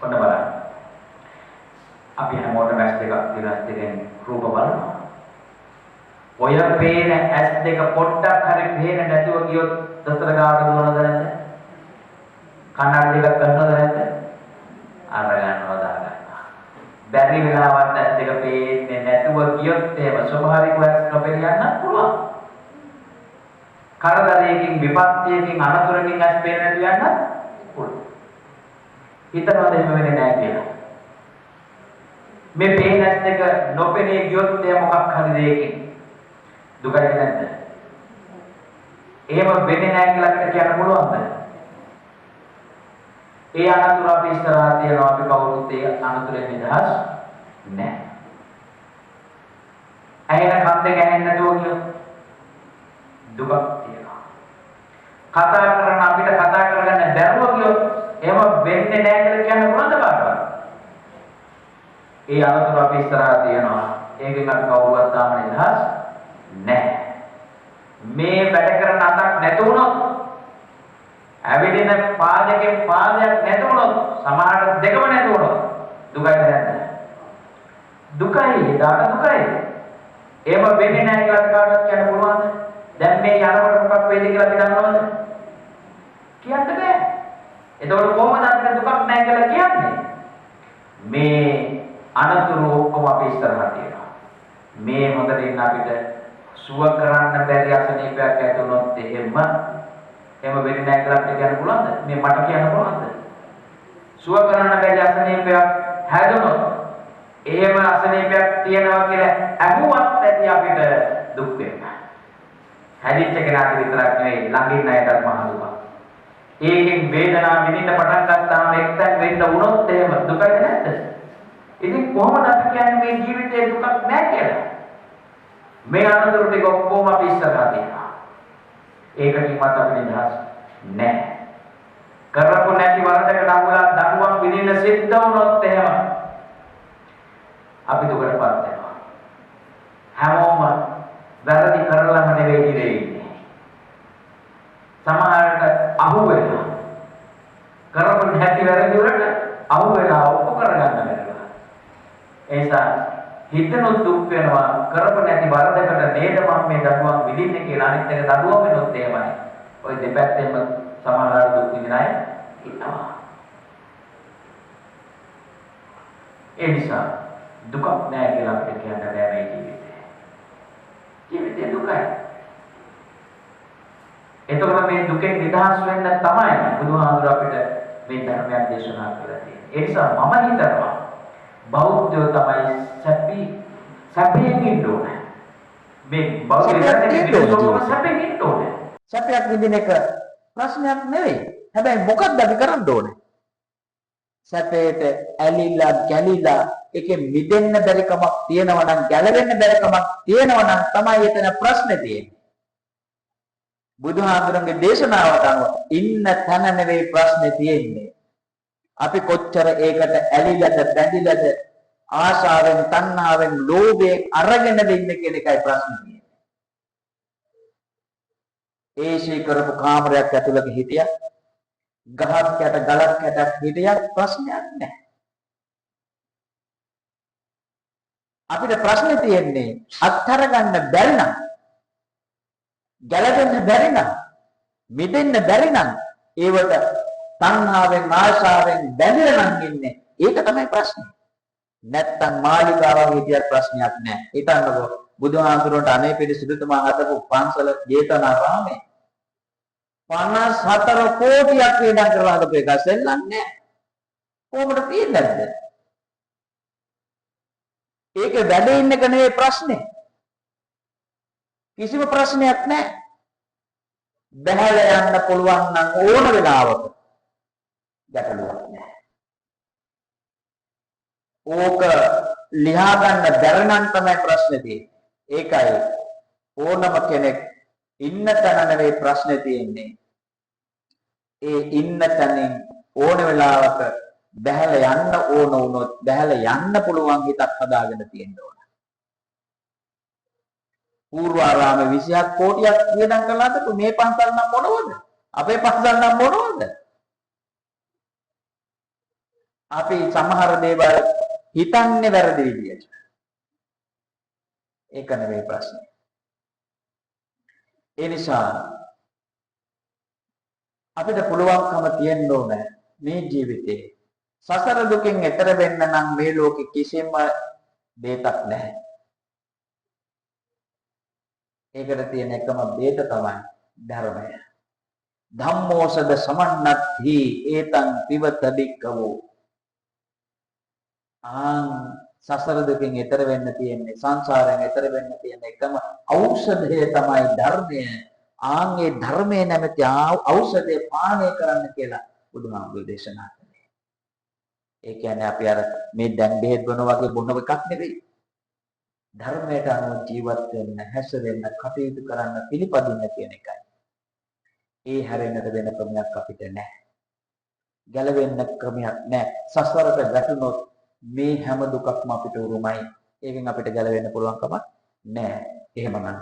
Speaker 2: ඔන්න බලන්න. අපි හැමෝටම ඇස් දෙකක් දිනස් දෙකෙන් රූප බලනවා. ඔය පේන ඇස් දෙක පොඩ්ඩක් හරි පේන නැතුව ගියොත් දතර ගාවට දුවනද නැද්ද? කන්නඩ දෙකක් ගන්නවද නැද්ද? අර ගන්නවා දාගන්නවා. බැරි වෙලාවත් ඇස් දෙක පේන්නේ නැතුව ගියොත් එහෙම ස්වභාවිකව ඇස් නොපෙනියන්න පුළුවන්. කරදරයකින් විපත්තියකින් අනතුරකින් ඇස් පේන්නේ නැතුව යන්න පුළුවන්. හිතනවාද එහෙම වෙන්නේ නැහැ කියලා. මේ පේන ඇස් දෙක නොපෙනී ගියොත් එය මොකක් හරි දෙයකින් දුකයි නැද්ද? එහෙම වෙන්නේ නැහැ කියලා අපිට කියන්න පුළුවන්ද? ඒ අනතුර අපි ඉස්සරහා තියනවා අපි කවුරුත් ඒ අනතුරෙන් නිදහස් නැහැ. ඇහෙන කන් දෙක ඇහෙන්නේ නැතුව ගියොත් දුකක් තියෙනවා. කතා කරන අපිට කතා කරගන්න බැරුව ගියොත් එහෙම වෙන්නේ නැහැ කියලා කියන්න පුළුවන්ද කාටවත්? ඒ අනතුර අපි ඉස්සරහා තියනවා. ඒකෙන් අපි කවුරුවත් තාම නිදහස් නැහැ. මේ වැඩ කරන අතක් නැති වුණොත් ඇවිදින පාදයෙන් පාදයක් නැති වුණොත් සමහර දෙකම නැති වුණොත් දුකයි නැද්ද? දුකයි, ඊට දුකයි. එහෙම වෙන්නේ නැහැ කියලා කාටවත් කියන්න පුළුවන්ද? දැන් මේ යනකොට මොකක් වෙයිද කියලා අපි දන්නවද? කියන්න බෑ. එතකොට කොහොමද අපිට දුකක් නැහැ කියලා කියන්නේ? මේ අනතුරු ඔක්කොම අපි ඉස්සරහට තියෙනවා. මේ හොඳට ඉන්න අපිට සුව කරන්න බැරි අසනීපයක් ඇති වුණොත් එහෙම වෙන්නේ නැහැ කියලා අපිට කියන්න පුළුවන්ද? මේ මට කියන්න පුළුවන්ද? සුව කරන්න බැරි අසනීපයක් හැදුනොත් එහෙම අසනීපයක් තියෙනවා කියලා අහුවත් ඇති අපිට දුක් වෙනවා. හැදිච්ච කෙනාට විතරක් නෙවෙයි ළඟින් අයටත් මහ දුක. ඒකෙන් වේදනාව විඳින්න පටන් ගත්තාම එක්තැන් වෙන්න වුණොත් එහෙම දුකයි නැද්ද? ඉතින් කොහොමද අපි කියන්නේ මේ ජීවිතේ දුකක් නැහැ කියලා? මේ අනතුරු ටික ඔක්කොම අපි ඉස්සරහා තියෙනවා. ඒකකින් මට අපේ නිදහස් නැහැ. කරපු නැති වරදකට අහුලා දඬුවම් විඳින්න සිද්ධ වුණොත් එහෙම අපි දුකටපත් වෙනවා. හැමෝම වැරදි කරලම නෙවෙයි ඉන්නේ. සමහරට අහු වෙනවා. කරපු නැති වැරදි වලට අහු වෙලා ඔක්කො කරගන්න බැහැ. ඒ නිසා හිතනොත් දුක් වෙනවා කරපු නැති වරදකට නේද මම මේ දඬුවම් විඳින්නේ කියලා අනිත් එක දඬුවම් වෙනොත් එහෙමයි. ওই දෙපැත්තෙම සමහරවල් දුක් විඳින අය ඉන්නවා. ඒ නිසා දුකක් නැහැ කියලා අපිට කියන්න බෑ මේ ජීවිතේ. ජීවිතේ දුකයි. එතකොට මේ දුකෙන් නිදහස් වෙන්න තමයි බුදුහාමුදුර අපිට මේ ධර්මයක් දේශනා කරලා තියෙන්නේ. ඒ නිසා මම හිතනවා බෞද්ධයෝ තමයි සැපයෙන් ඉන්න ඕනේ. මේ බෞද්ධයෝ සැපයෙන් ඉන්න ඕනේ.
Speaker 3: සැපයක් විඳින එක ප්‍රශ්නයක් නෙවෙයි. හැබැයි මොකක්ද අපි කරන්න ඕනේ? සැපේට ඇලිලා ගැලිලා ඒකෙ මිදෙන්න බැරි කමක් තියෙනවා නම් ගැලවෙන්න බැරි කමක් තියෙනවා නම් තමයි එතන ප්‍රශ්නේ තියෙන්නේ. බුදුහාමුදුරන්ගේ දේශනාවට අනුව ඉන්න තැන නෙවෙයි ප්‍රශ්නේ තියෙන්නේ. අපි කොච්චර ඒකට ඇලිලාද බැඳිලාද ආශාවෙන් තණ්හාවෙන් ලෝභයෙන් අරගෙනද ඉන්නේ කියන එකයි ප්‍රශ්නේ තියෙන්නේ. ඒෂී කරපු කාමරයක් ඇතුළක හිටියා ගහක් යට ගලක් යටක් හිටියක් ප්‍රශ්නයක් නැහැ. අපිට ප්‍රශ්නේ තියෙන්නේ අත්හැර ගන්න බැරි නම් ගැලවෙන්න බැරි නම් මිදෙන්න බැරි නම් ඒවට තණ්හාවෙන් ආශාවෙන් බැඳිලා නම් ඉන්නේ. ඒක තමයි ප්‍රශ්නේ. නැත්තම් මාළිගාවක් හිටියත් ප්‍රශ්නයක් නැහැ. හිතන්නකෝ බුදුහාමුදුරන්ට අනේ පිළිසිදුතුමා හදපු පන්සල ජේතවනාරාමේ 54 කෝටියක් වේදම් කරලා හදපු එක සෙල්ලන්නේ කොහොමද තියෙන්නේ? ඒක වැඩේ ඉන්න එක නෙවෙයි ප්‍රශ්නේ. කිසිම ප්‍රශ්නයක් නැහැ. බහැලා යන්න පුළුවන් නම් ඕන වෙලාවක ගැටලුවක් නැහැ. ඕක ලියා ගන්න බැරි නම් තමයි ප්‍රශ්නේ තියෙන්නේ. ඒකයි ඕනම කෙනෙක් ඉන්න තැන නෙවෙයි ප්‍රශ්නේ තියෙන්නේ. ඒ ඉන්න තැනින් ඕන වෙලාවක බහැලා යන්න ඕන වුණොත් බහැලා යන්න පුළුවන් හිතක් හදාගෙන තියෙන්න ඕන. පූර්වාරාමේ 27 කෝටියක් වියදම් කළාද මේ පන්සල් නම් මොනවද? අපේ පන්සල් නම් මොනවද? අපි සමහර දේවල් හිතන්නේ වැරදි විදියට. ඒක නෙවෙයි ප්‍රශ්නේ. ඒ නිසා අපිට පුළුවන්කම තියෙන්න ඕන මේ ජීවිතේ සසර දුකෙන් එතර වෙන්න නම් මේ ලෝකෙ කිසිම බේතක් නැහැ. ඒකට තියෙන එකම බේත තමයි ධර්මය. ධම්මෝසද සමන්නත්හි ඒතං පිවත බික්කවෝ. සසර දුකෙන් එතර වෙන්න තියෙන්නේ සංසාරයෙන් එතර වෙන්න තියෙන එකම ඖෂධය තමයි ධර්මය. ආන්ගේ ධර්මයේ නැමැති ඖෂධය පානය කරන්න කියලා බුදුහාමුදුරේ දේශනා කළේ. ඒ කියන්නේ අපි අර මේ දැන් බෙහෙත් බොන වගේ බොන එකක් නෙවෙයි. ධර්මයට අනුව ජීවත් වෙන්න, හැසිරෙන්න, කටයුතු කරන්න, පිළිපදින්න කියන එකයි. ඒ හැරෙන්නට වෙන ක්‍රමයක් අපිට නැහැ. ගැලවෙන්න ක්‍රමයක් නැහැ. සසරට වැටුනොත් මේ හැම දුකක්ම අපිට උරුමයි. ඒකෙන් අපිට ගැලවෙන්න පුළුවන් කමක් නැහැ. එහෙමනම්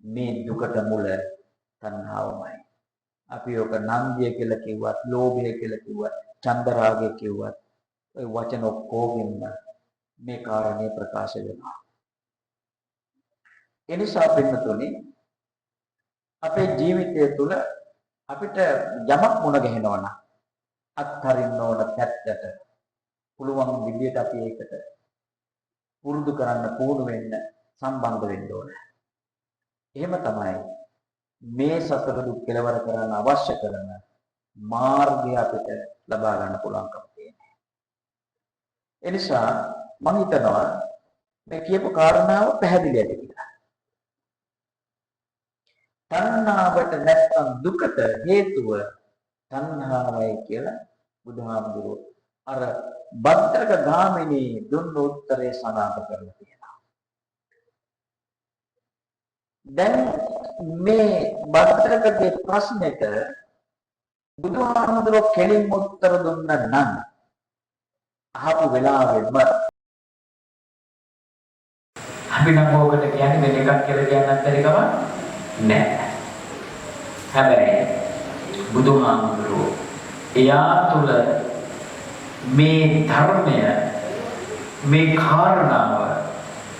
Speaker 3: මේ දුකට මුල තණ්හාවමයි. අපි ඔක නන්දිය කියලා කිව්වත්, ලෝභය කියලා කිව්වත්, චන්දරාගය කිව්වත් ඔය වචන ඔක්කොගෙම මේ කාරණේ ප්‍රකාශ වෙනවා. එනිසා පින්නතුනි අපේ ජීවිතය තුළ අපිට යමක් මුණ ගැහෙනවා නම් අත්හරින්න ඕන පැත්තට පුළුවන් විදියට අපි ඒකට පුරුදු කරන්න පුහුණු වෙන්න සම්බන්ධ වෙන්න ඕනේ. එහෙම තමයි මේ සසර දුක් කෙලවර කරන්න අවශ්‍ය කරන මාර්ගය අපිට ලබා ගන්න පුළුවන්කම තියෙනවා. ඒ නිසා මම හිතනවා මේ කියපු කාරණාව පැහැදිලි ඇති කියලා. තණ්හාවට නැත්නම් දුකට හේතුව තණ්හාවයි කියලා බුදුහාමුදුරුවෝ අර බද්දක ගාමිනී දුන්න උත්තරේ සඳහන් කරලා තියෙනවා. දැන් මේ බද්දකගේ ප්‍රශ්නෙට බුදුහාමුදුරුවෝ කෙලින්ම උත්තර දුන්නා නම් අහපු වෙලාවෙම
Speaker 2: අපි නම් ඕකට කියන්නේ වෙන එකක් කියලා කියන්නත් බැරි කම නැහැ. හැබැයි බුදුහාමුදුරුවෝ එයා තුල මේ ධර්මය මේ කාරණාව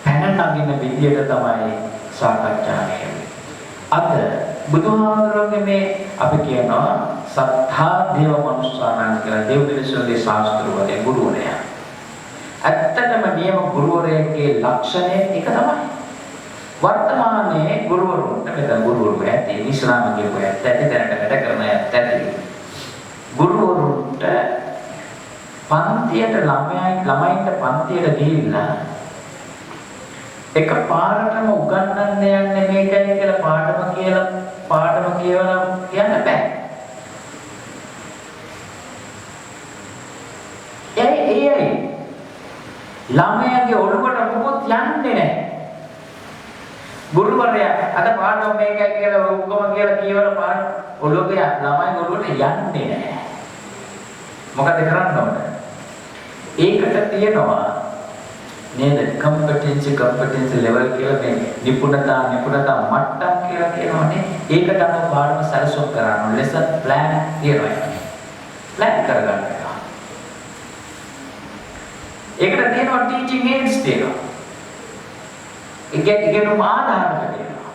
Speaker 2: පැන නගින විදියට තමයි සාකච්ඡා කරන්නේ. අද බුදුහාමුදුරුවෝගේ මේ අපි කියනවා සත්තා දේව මනුස්සානන් කියලා දේව පිළිසුගේ ශාස්ත්‍රවලේ ගුරුවරයා. ඇත්තටම නියම ගුරුවරයෙක්ගේ ලක්ෂණය එක තමයි. වර්තමානයේ ගුරුවරුන්ට මෙතන ගුරුවරු ඇති විශ්‍රාම කියපු ඇත්ත ඇති දැනට වැඩ කරන ඇත්ත ඇති. ගුරුවරුන්ට පන්තියට ළමයින්ට පන්තියට ගිහිල්ලා එක පාරටම උගන්වන්න යන්නේ මේකයි කියලා පාඩම කියවලා කියන්න බෑ. ඒ ළමයාගේ ඔළුවට මොකොත් යන්නේ නැහැ. ගුරුවරයා අද පාඩම මේකයි කියලා ඔක්කොම කියලා කියවලා ඔළුවේ ළමයි ඔළුවට යන්නේ නැහැ. මොකද කරන්න ඕන? ඒකට තියෙනවා නේද කම්පිටන්සි ලෙවල් කියලා මේ නිපුණතා මට්ටම් කියලා කියනවානේ. ඒකට අනුව පාඩම සැලසුම් කරන්න ලෙසන් ප්ලෑන් තියෙනවා. ප්ලෑන් කරගන්න. ඒකට තියෙනවා ටීචින් ඒඩ්ස් තියෙනවා. ඉගෙනුම ආධාරක තියෙනවා.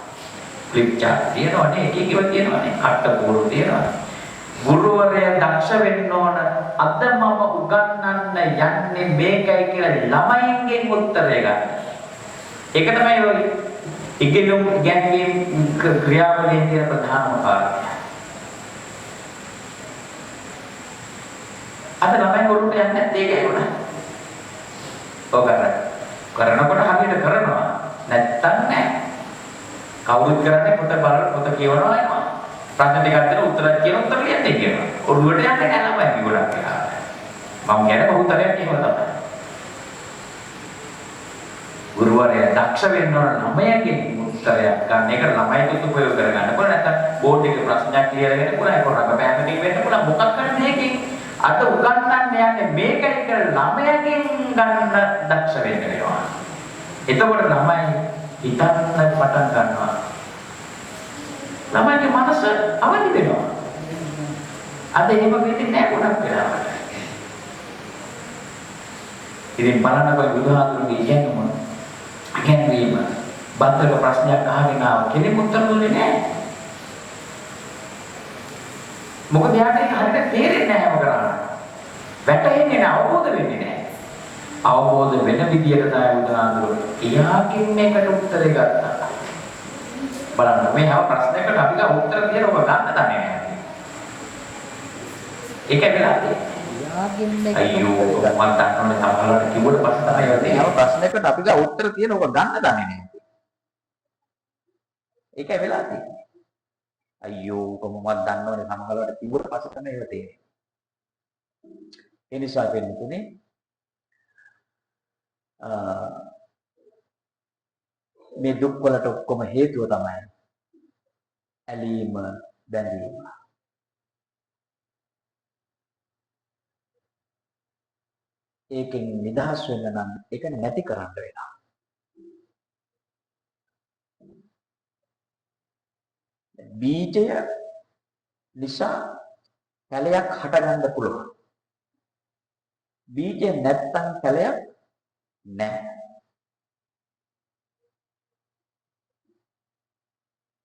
Speaker 2: ෆ්ලිප් චාට් තියෙනවානේ, එකක තියෙනවානේ, කට්ටපෝරු තියෙනවා. ගුරුවරයා දක්ෂ වෙන්න ඕන. අද මම උගන්වන්න යන්නේ මේකයි කියලා ළමයින්ගෙන් උත්තරය ගන්න. ඒක තමයි ඔය ඉගෙනුම් ගැන්වීම් ක්‍රියාවලියේ තියෙන ප්‍රධානම කාරණය. අද ළමයි ගුරුට යන්නේ නැත්තේ ඒකයි උනා. කරනකොට හරියට කරනවා නැත්තම් නෑ. කවුරුත් කරන්නේ පොත බලලා පොත කියවනවා නේද? ප්‍රශ්න ටිකක් දෙන උත්තර කියන උත්තර ලියන්නේ කියනවා. ඔළුවට යන්නේ නැහැ ළමයි ගොඩක් කියලා. මම කියන්නේ බහුතරයක් එහෙම තමයි. ගුරුවරයා දක්ෂ වෙන්න ඕන ළමයාගේ උත්තරයක් ගන්න. ඒක ළමයිට උපයෝග කරගන්න. කොහොමද නැත්තම් බෝඩ් එකේ ප්‍රශ්නයක් ක්ලියර් වෙන්න පුළුවන්. ඒක රඟපෑමකින් වෙන්න පුළුවන්. මොකක් කරන්නේ මේකෙන්? අද උගන්වන්න යන්නේ මේකයි කියලා ළමයාගෙන් ගන්න දක්ෂ වෙන්න වෙනවා. එතකොට ළමයි හිතන්න පටන් ගන්නවා. ළමයිගේ මනස අවදි වෙනවා. අද එහෙම වෙන්නේ නැහැ ගොඩක් වෙලාවට. ඉතින් බලන්නකො බුදුහාමුදුරුවෝ ඉගෙනීම බද්දක ප්‍රශ්නයක් අහගෙන ආව කෙනෙක් උත්තර දුන්නේ නැහැ. මොකද යාට ඒක හරියට තේරෙන්නේ නැහැ මොකද කරන්නේ. වැටහෙන්නේ නැහැ, අවබෝධ වෙන්නේ නැහැ. අවබෝධ වෙන විදියට තමයි බුදුහාමුදුරුවෝ එයාගෙන් මේකට උත්තරේ ගත්තා. බලන්න මේ හැම ප්‍රශ්නයකට අපි ගා උත්තර දෙන ඔබ ගන්න දන්නේ නැහැ. ඒක වෙලා තියෙන්නේ. අයියෝ මම දන්නවනේ සමහරවිට කිව්වට පස්සේ තමයි වෙන්නේ.
Speaker 3: හැම ප්‍රශ්නයකට අපි ගා උත්තර තියෙන ඔබ ගන්න දන්නේ නැහැ. ඒකයි වෙලා තියෙන්නේ. අයියෝ කොහොමද දන්නවනේ සමහරවිට කිව්වට පස්සේ තමයි ඒක තියෙන්නේ. ඒ නිසා වෙන්නේ මේ දුක් වලට ඔක්කොම හේතුව තමයි ඇලීම බැඳීම. ඒකෙන් නිදහස් වෙන්න නම් ඒක නැති කරන්න වෙනවා. බීජය නිසා පැලයක් හටගන්න පුළුවන්. බීජය නැත්තම් පැලයක් නැහැ.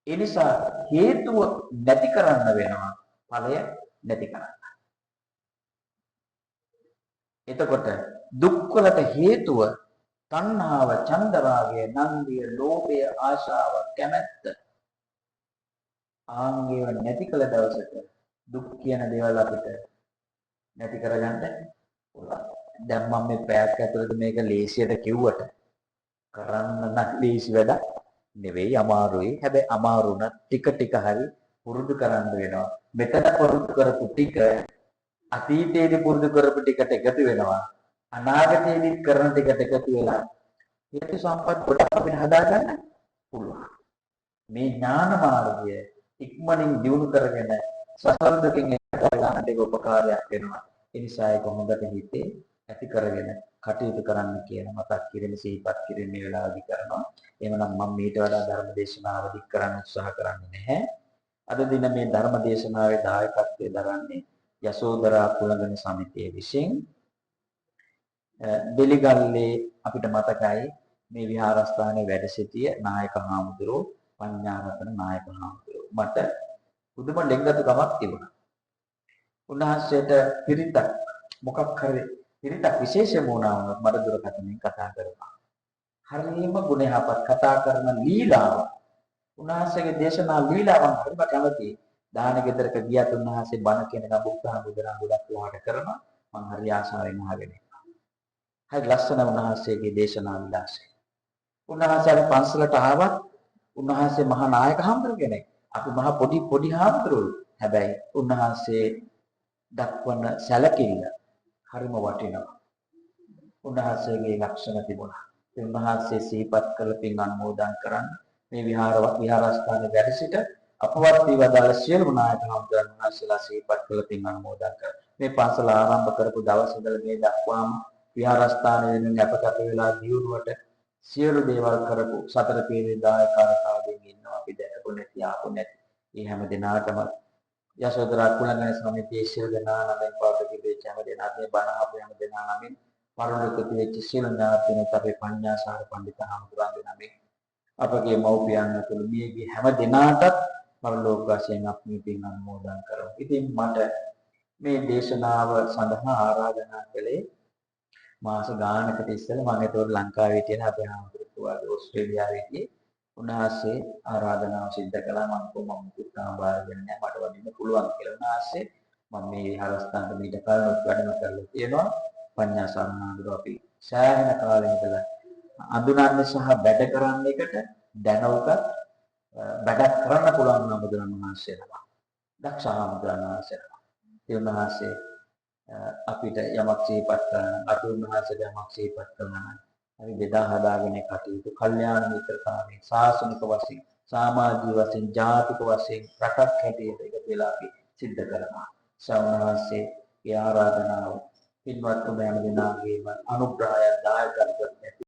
Speaker 3: ඒ නිසා හේතුව නැති කරන්න වෙනවා ඵලය නැති කරන්න. එතකොට දුක් වලට හේතුව තණ්හාව, චන්දරාගය, නන්දිය, ලෝභය, ආශාව, කැමැත්ත. ආංගේව නැති කළ දවසට දුක් කියන දේවල් අපිට නැති කරගන්න පුළුවන්. දැන් මම මේ පැයක් ඇතුළත මේක ලේසියට කිව්වට කරන්න නම් ලේසි වැඩක් නෙවෙයි, අමාරුයි. හැබැයි අමාරු නම් ටික ටික හරි පුරුදු කරන්න වෙනවා. මෙතන පුරුදු කරපු ටික අතීතයේදී පුරුදු කරපු ටිකට එකතු වෙනවා. අනාගතයේදී කරන ටිකට එකතු වෙලා හේතු සම්පත් ගොඩක් අපිට හදාගන්න පුළුවන්. මේ ඥාන මාර්ගය ඉක්මනින් දියුණු කරගෙන සසර දුකින් එකට ඒක උපකාරයක් වෙනවා. ඒ නිසා ඒක හොඳට හිතේ ඇති කරගෙන කටයුතු කරන්න කියන මතක් කිරීම සිහිපත් කිරීම මේ වෙලාවදී කරනවා. එහෙමනම් මම මීට වඩා ධර්ම දේශනාව දික් කරන්න උත්සාහ කරන්නේ නැහැ. අද දින මේ ධර්ම දේශනාවේ දායකත්වයේ දරන්නේ යසෝදරා කුලගණ සමිතිය විසින්. දෙලිගල්ලේ අපිට මතකයි මේ විහාරස්ථානයේ වැඩ සිටිය නායක හාමුදුරුවෝ පඤ්ඤාරතන නායක හාමුදුරුවෝ. මට පුදුම ලෙන්ගතුකමක් තිබුණා. උන්වහන්සේට පිරිතක් මොකක් හරි පිරිතක් විශේෂම වුණා වුණත් මට දුරකථනයෙන් කතා කරනවා. හරියම ගුණයහපත් කතා කරන ලීලාව. උන්වහන්සේගේ දේශනා ලීලාවන් හරිම කැමතියි. දාන ගෙදරක ගියත් උන්වහන්සේ බණ කියන ගබුක්කා බුදුරන් ගොඩක් වාට කරනවා. මම හරි ආශාවෙන් අහගෙන ඉන්නවා. හරි ලස්සන උන්වහන්සේගේ දේශනා විලාසය. උන්වහන්සේ පන්සලට ආවත් උන්වහන්සේ මහා නායක හාමුදුරුවෝ කෙනෙක්. අපි මහා පොඩි හාමුදුරුවෝ. හැබැයි උන්වහන්සේ දක්වන සැලකිල්ල හරිම වටිනවා. උන්වහන්සේගේ ලක්ෂණ තිබුණා. උන්වහන්සේ සිහිපත් කළ පින් අනුමෝදන් කරන්න මේ විහාරස්ථානයේ වැඩ සිට අපවත් වී වදාළ සියලුම නායක හාමුදුරුවන් වහන්සේලා සිහිපත් කළ පින් අනුමෝදන් කර මේ පන්සල ආරම්භ කරපු දවස් ඉඳලා මේ දක්වාම විහාරස්ථානයේ වෙන අපකට වෙලා දියුණුවට සියලු දේවල් කරපු සතර පීරේ දායකයන් ඉන්නවා. අපි දැකපු නැති ආපු නැති මේ හැම දිනාටම යසෝදරා කුලගණ සමිතියේ සියලු දෙනා නමින් පාවතකී වෙච්ච හැම දෙනාට මේ බණ අපේ හැම දෙනා නමින් පරලෝකීය වෙච්ච සියලු ඥාතීන්ට අපේ පඤ්ඤාසාර පඬිත හාමුදුරන්ගේ නමින් අපගේ මව්පියන් ඇතුළු මියගේ හැම දෙනාටත් පරලෝක වශයෙන් අපි පින් අනුමෝදන් කරමු. ඉතින් මට මේ දේශනාව සඳහා ආරාධනා කළේ මාස ගානකට ඉස්සෙල්ලා මම ඒතකොට ලංකාවේ තියෙන අපේ හාමුදුරුවෝ ඕස්ට්‍රේලියාවේ ගියේ. උන්වහන්සේ ආරාධනාව සිද්ධ කළා. මම මුකුත් ආබාරගෙන නැහැ, මට වදින්න පුළුවන් කියලා. උන්වහන්සේ මම මේ විහාරස්ථානට මීට කලින් වැඩම කරලා තියෙනවා. පඤ්ඤාසාර හාමුදුරුවෝ අපි සෑහෙන කාලෙක ඉඳලා අඳුනන්නේ සහ වැඩ කරන්න එකට දැනුගත් වැඩ කරන්න පුළුවන් බුදුරණන් වහන්සේලා. දක්ෂ හාමුදුරන් වහන්සේලා. ඒ උන්වහන්සේ අපිට යමක් සිහිපත් කරන අතු උන්වහන්සේට යමක් සිහිපත් කරනවා. අපි බෙදා හදාගෙන කටයුතු කල්යාණ මිත්‍රතාවයෙන් සාසනික වශයෙන් සමාජීය වශයෙන් ජාතික වශයෙන් රටක් හැටියට එක වෙලා අපි සිද්ධ කරනවා. සවනවාසේ ඒ ආරාධනාව පින්වත් ඔබ හැම දිනාගේම අනුග්‍රහය දායකත්වයෙන්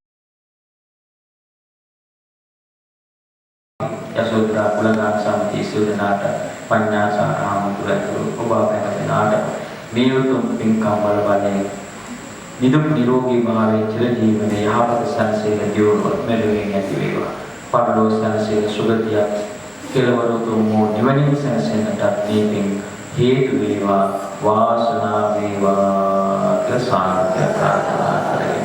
Speaker 3: යසෝදරා කුලගණ සමිතිය සිවුරනාට පඤ්ඤාසාර හාමුදුරුවෝ ඔබ හැම දිනාට මේ උතුම් පින්කම් බල බලයෙන් නිදුක් නිරෝගී භාවයේ චිර ජීවනයේ යහපත සංසේල දියුණුව මෙලොවින් ඇති වේවා. පරලෝක සංසේල සුගතිය කෙලවරුතුම් නිවනින් සංසේනට දීපින් හේතු වේවා වාසනාව වේවා ප්‍රසාරය ප්‍රාර්ථනා කරමි.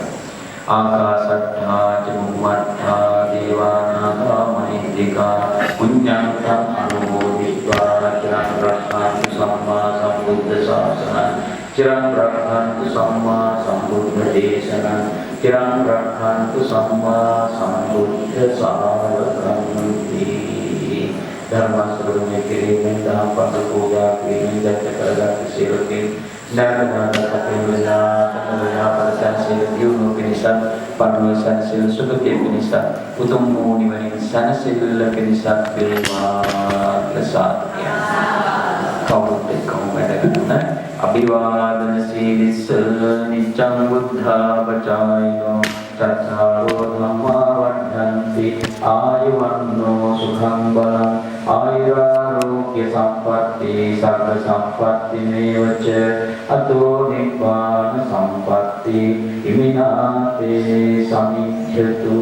Speaker 3: ආකාශට්ඨා චුම්මට්ඨා දේවානාගා මහිද්దికා පුඤ්ඤන්තං අනුමෝදිत्वा චිරං රක්ඛන්තු සම්මා සම්බුද්ධ ශාසනං චිරං රක්ඛන්තු සම්මා සම්බුද්ධ දේශනං චිරං රක්ඛන්තු සම්මා සම්බුද්ධ ශාසනං ධර්ම ශ්‍රවණය කිරීමෙන් දාපස පූජා කිරීමෙන් දැක්ක කරගත් සියලුකින් නාමනාමකේවලා පරසංසය දියුණු පිණිස පරමසං සිල් සුඛේ පිණිස උතුම් වූ නිවනින් සනසිල්ල පිණිස වේවා ප්‍රසාදය කවුරුත් එක්කම වැඩ කරන අභිවාදන සීලිස නිච්ඡං බුද්ධා පචායනෝ තථාරෝ ධම්මා වද්ධන්ති ආයුවන්නෝ සුඛං බලං ආයුරාෝග්‍ය සම්පatti සග්ග සම්පatti මේවච අතෝ නිබ්බාන සම්පatti ඉමිනාතේ සමිච්ඡතු